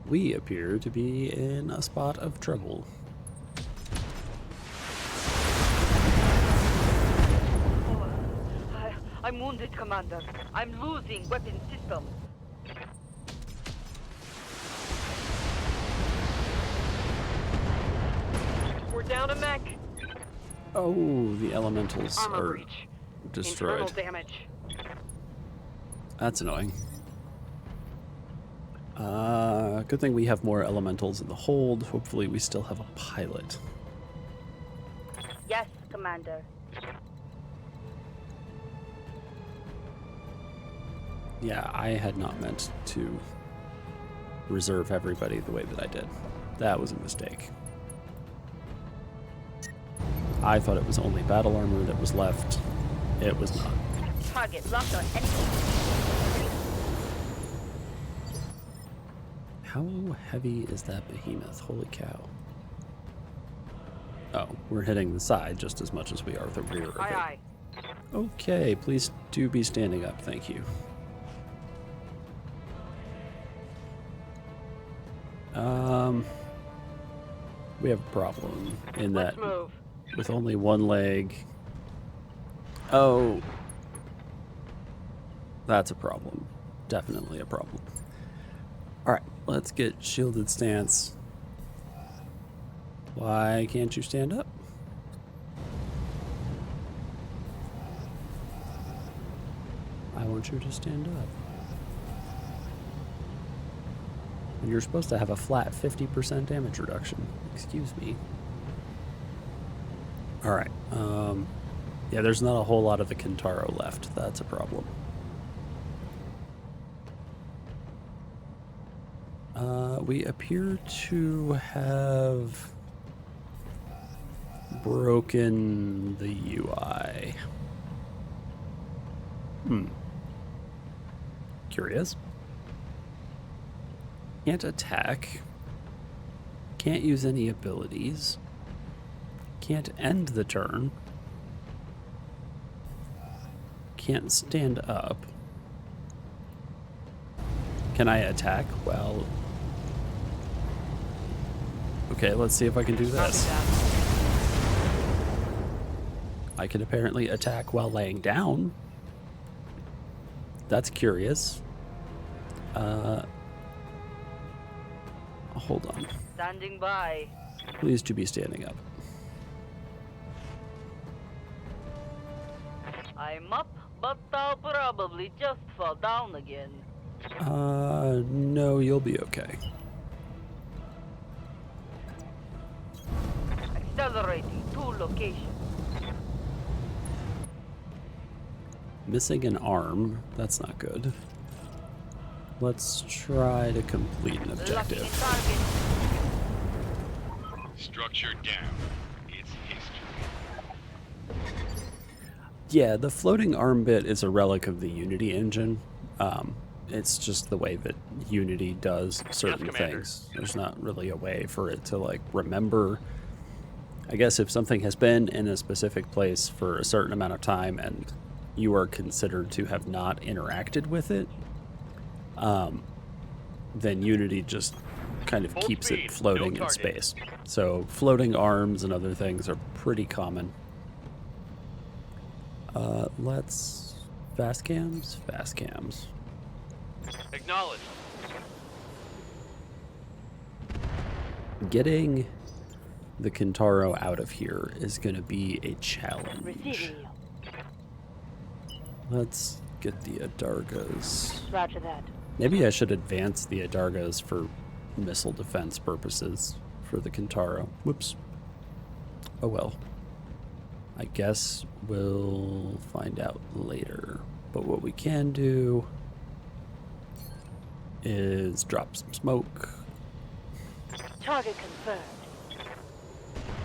We appear to be in a spot of trouble. Oh, I'm wounded, Commander. I'm losing weapon systems. We're down a mech. Oh, the elementals Armor are breach. destroyed. Internal damage. That's annoying. Good thing we have more elementals in the hold. Hopefully we still have a pilot. Yes, Commander. Yeah, I had not meant to reserve everybody the way that I did. That was a mistake. I thought it was only battle armor that was left. It was not. Target locked on enemy. How heavy is that behemoth? Holy cow. Oh, we're hitting the side just as much as we are the rear of it. Aye, aye. Okay, please do be standing up, thank you. We have a problem in that Let's move. with only one leg. Oh, that's a problem. Definitely a problem. All right, let's get shielded stance. Why can't you stand up? I want you to stand up. And you're supposed to have a flat 50% damage reduction. Excuse me. All right. Yeah, there's not a whole lot of the Kintaro left. That's a problem. We appear to have broken the UI. Curious. Can't attack. Can't use any abilities. Can't end the turn. Can't stand up. Can I attack? Well, Okay, let's see if I can do Copy this. that. I can apparently attack while laying down. That's curious. Hold on. Standing by. Please to be standing up. I'm up, but I'll probably just fall down again. No, you'll be okay. Accelerating to location. Missing an arm. That's not good. Let's try to complete an Locking in objective. target. Structure down. It's history. Yeah, the floating arm bit is a relic of the Unity engine. It's just the way that Unity does certain Commander. things. There's not really a way for it to like remember. I guess if something has been in a specific place for a certain amount of time and you are considered to have not interacted with it, then Unity just kind of Full keeps speed, it floating no in target. space. So floating arms and other things are pretty common. Let's fast cams. Acknowledged. Getting the Kintaro out of here is going to be a challenge. Receiving you. Let's get the Adargas. Roger that. Maybe I should advance the Adargas for missile defense purposes for the Kintaro. Whoops. Oh well. I guess we'll find out later. But what we can do is drop some smoke. Target confirmed.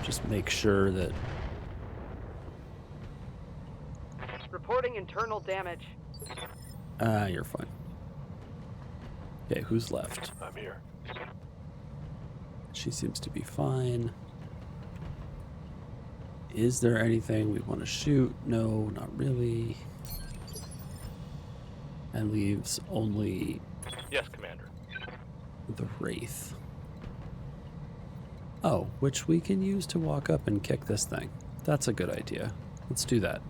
Just make sure that... Reporting internal damage. You're fine. Okay, who's left? I'm here. She seems to be fine. Is there anything we want to shoot? No, not really. And leaves only Yes, Commander. the Wraith. Oh, which we can use to walk up and kick this thing. That's a good idea. Let's do that.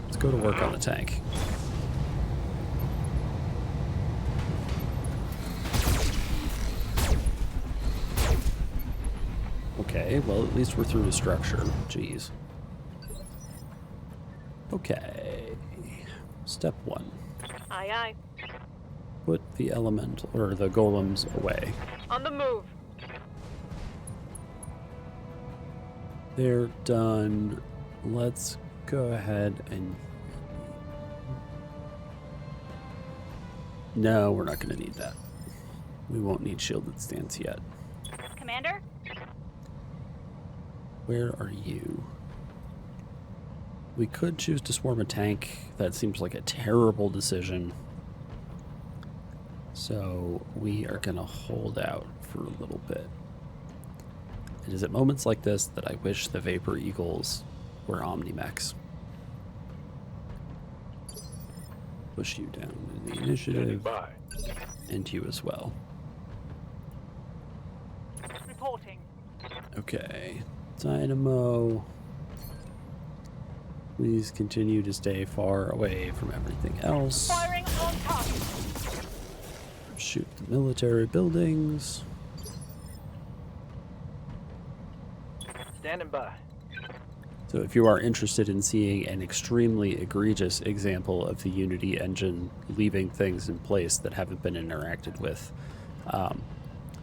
Let's go to work on the tank. Okay, well, at least we're through the structure. Jeez. Okay. Step 1. Aye, aye. Put the elemental, or the golems away. On the move. They're done. Let's go ahead and... No, we're not going to need that. We won't need shielded stance yet. Commander? Where are you? We could choose to swarm a tank. That seems like a terrible decision. So we are going to hold out for a little bit. It is at moments like this that I wish the Vapor Eagles were Omnimex. Push you down in the initiative, By. and you as well. Reporting. Okay, Dynamo. Please continue to stay far away from everything else. Firing on target. Shoot the military buildings. Standing by. So if you are interested in seeing an extremely egregious example of the Unity engine leaving things in place that haven't been interacted with,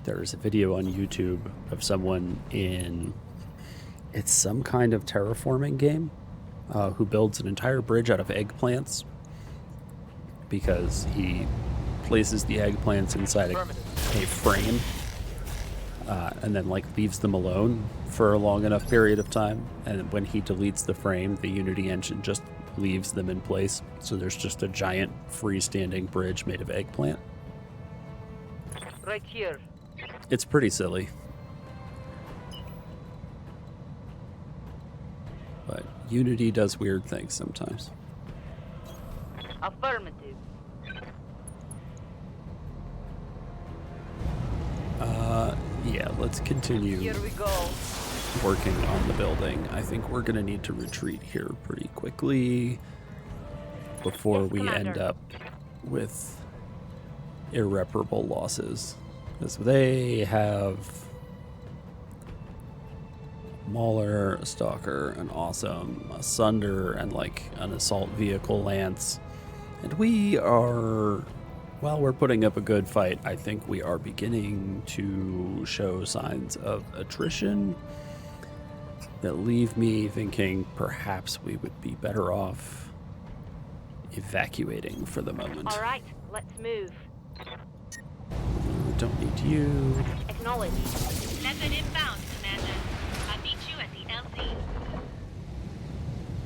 there's a video on YouTube of someone in, it's some kind of terraforming game, who builds an entire bridge out of eggplants because he places the eggplants inside a frame and then like leaves them alone for a long enough period of time, and when he deletes the frame, the Unity engine just leaves them in place, so there's just a giant freestanding bridge made of eggplant. Right here. It's pretty silly, but Unity does weird things sometimes. Affirmative. Yeah, let's continue Here we go. working on the building. I think we're going to need to retreat here pretty quickly before Yes, we Commander. end up with irreparable losses. Because they have Mauler, a Stalker, an Awesome, a Sunder, and like an Assault Vehicle Lance. And we are, while we're putting up a good fight, I think we are beginning to show signs of attrition that leave me thinking perhaps we would be better off evacuating for the moment. All right, let's move. Don't need you. Acknowledge. Method inbound, Commander. I'll meet you at the LZ.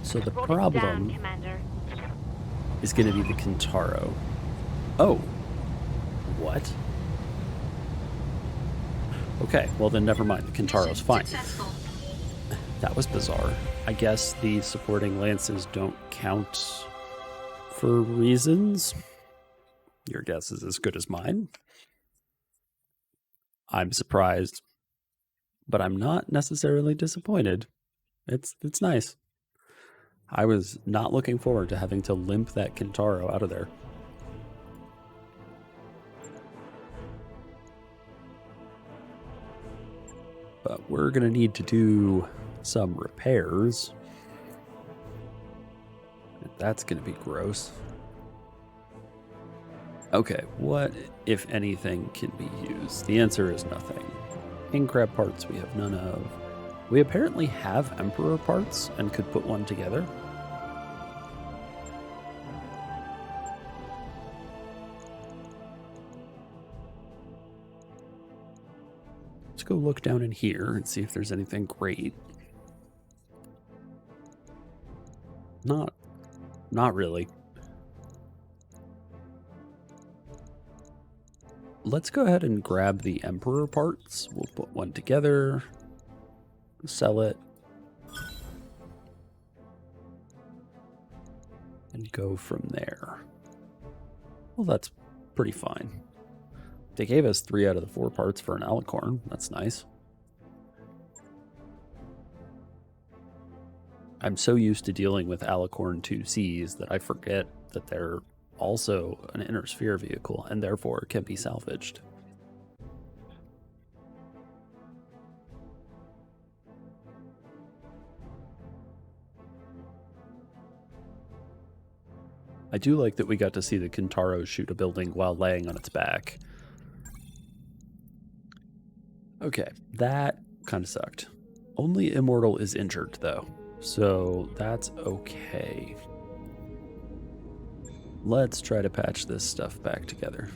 So the Brought it down, problem Commander. is going to be the Kintaro. Oh. What? Okay, well then never mind. The Kintaro's fine. Successful. That was bizarre. I guess the supporting lances don't count for reasons. Your guess is as good as mine. I'm surprised, but I'm not necessarily disappointed. It's nice. I was not looking forward to having to limp that Kintaro out of there. But we're going to need to do some repairs. That's going to be gross. Okay, what, if anything, can be used? The answer is nothing. King crab parts we have none of. We apparently have Emperor parts and could put one together. Let's go look down in here and see if there's anything great. Not really. Let's go ahead and grab the Emperor parts. We'll put one together, sell it, and go from there. Well, that's pretty fine. They gave us 3 out of the 4 parts for an Alicorn. That's nice. I'm so used to dealing with Alicorn 2Cs that I forget that they're also an inner sphere vehicle and therefore can be salvaged. I do like that we got to see the Kintaro shoot a building while laying on its back. Okay, that kind of sucked. Only Immortal is injured though, so that's okay. Let's try to patch this stuff back together.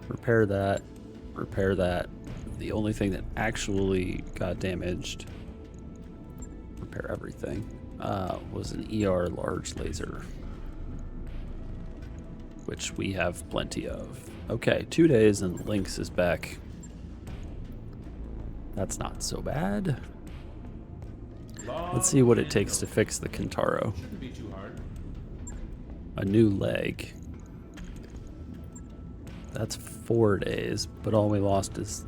Repair that, repair that. The only thing that actually got damaged, repair everything, was an ER large laser, which we have plenty of. Okay, 2 days and Lynx is back. That's not so bad. Let's see what it takes to fix the Kintaro. Shouldn't be too hard. A new leg. That's 4 days, but all we lost is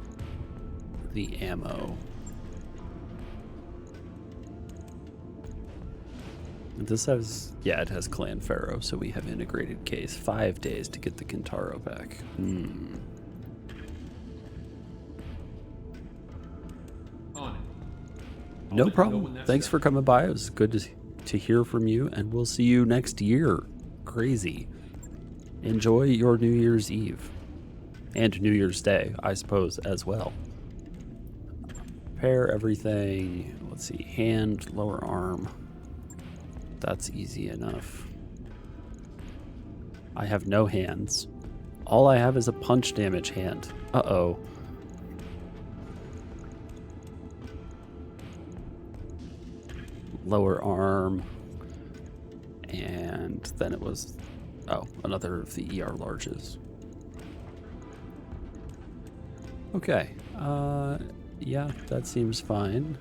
the ammo. This has, yeah, it has Clan Pharaoh, so we have integrated case. 5 days to get the Kintaro back. On it. No problem. Thanks for coming by. It was good to hear from you, and we'll see you next year. Crazy. Enjoy your New Year's Eve. And New Year's Day, I suppose, as well. Repair everything. Let's see. Hand, lower arm. That's easy enough. I have no hands. All I have is a punch damage hand. Uh-oh. Lower arm. And then it was, oh, another of the ER larges. Okay. Yeah, that seems fine.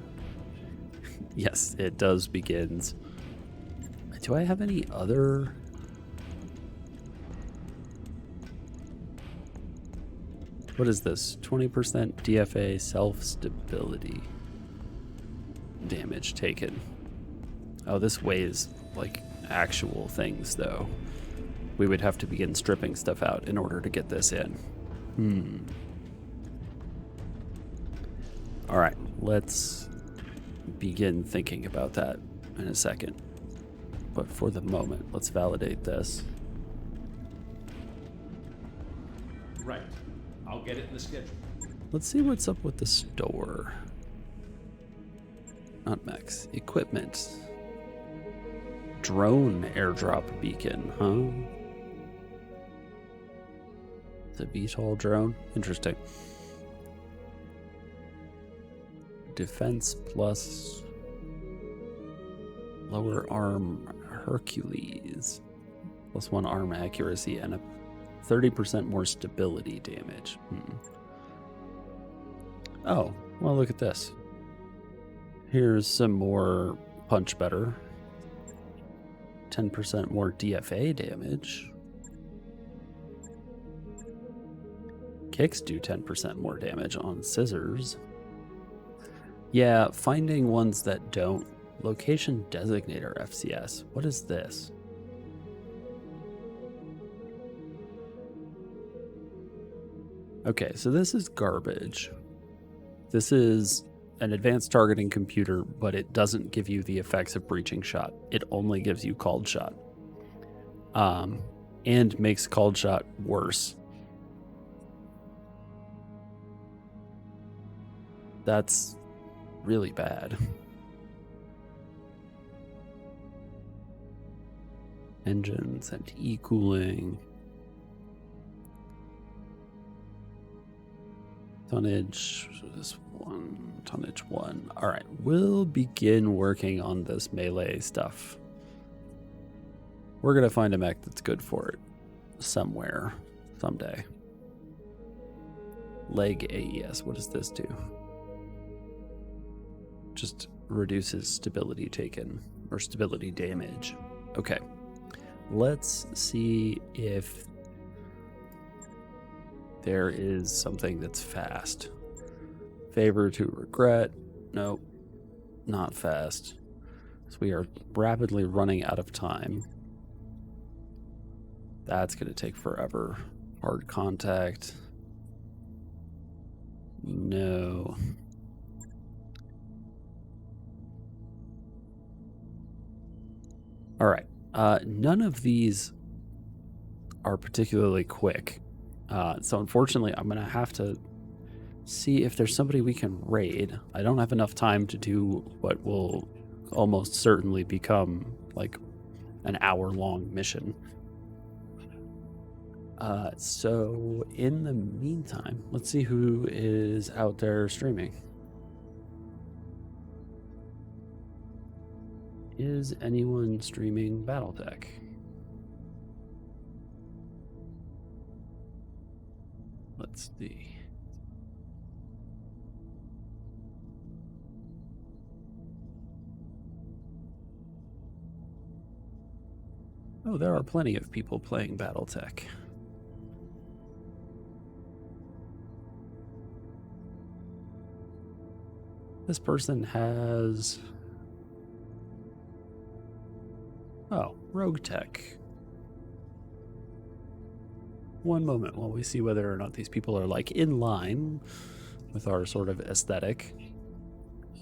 Yes, it does begins. Do I have any other What is this? 20% DFA self-stability damage taken. Oh, this weighs like actual things, though. We would have to begin stripping stuff out in order to get this in. All right, let's begin thinking about that in a second. But for the moment, let's validate this. Right. I'll get it in the schedule. Let's see what's up with the store. Not mechs. Equipment. Drone airdrop beacon, huh? The VTOL drone? Interesting. Defense plus lower arm Hercules. Plus 1 arm accuracy and a 30% more stability damage. Oh, well, look at this. Here's some more punch better. 10% more DFA damage. Kicks do 10% more damage on scissors. Yeah, finding ones that don't. Location designator FCS. What is this? Okay, so this is garbage. This is an advanced targeting computer, but it doesn't give you the effects of breaching shot. It only gives you called shot. And makes called shot worse. That's really bad. Engines and e-cooling. Tonnage, this one, tonnage 1. All right, we'll begin working on this melee stuff. We're going to find a mech that's good for it somewhere, someday. Leg AES, what does this do? Just reduces stability taken, or stability damage. Okay, let's see if there is something that's fast. Favor to regret. Nope, not fast. So we are rapidly running out of time. That's going to take forever. Hard contact. No. All right. None of these are particularly quick. So unfortunately, I'm going to have to see if there's somebody we can raid. I don't have enough time to do what will almost certainly become like an hour-long mission. So in the meantime, let's see who is out there streaming. Is anyone streaming Battletech? Let's see. Oh, there are plenty of people playing Battletech. This person has... Oh, Rogue Tech. One moment while we see whether or not these people are like in line with our sort of aesthetic.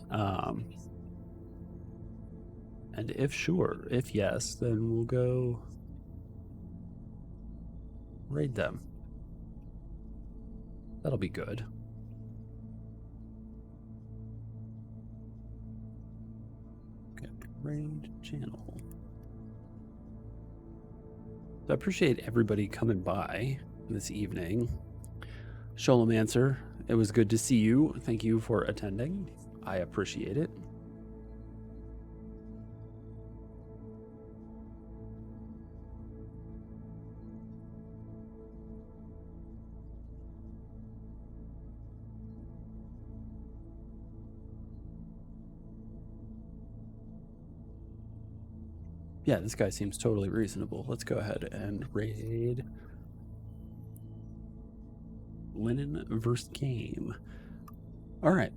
And if yes, then we'll go raid them. That'll be good. Okay, raid channel. So I appreciate everybody coming by this evening. Sholomancer, it was good to see you. Thank you for attending. I appreciate it. Yeah, this guy seems totally reasonable. Let's go ahead and raid Linen versus Game. All right.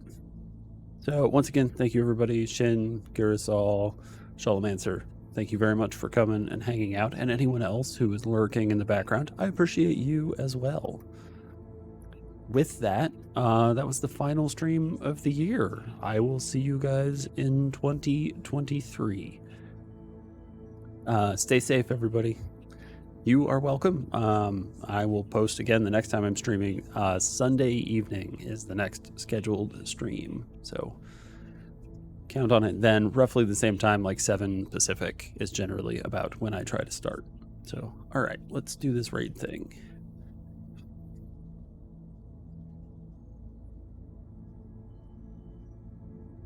So once again, thank you everybody. Shin, Girasol, Shalamancer, thank you very much for coming and hanging out. And anyone else who is lurking in the background, I appreciate you as well. With that, that was the final stream of the year. I will see you guys in 2023. Stay safe, everybody. You are welcome. I will post again the next time I'm streaming. Sunday evening is the next scheduled stream. So count on it. Then roughly the same time, like 7 Pacific is generally about when I try to start. So, all right, let's do this raid thing.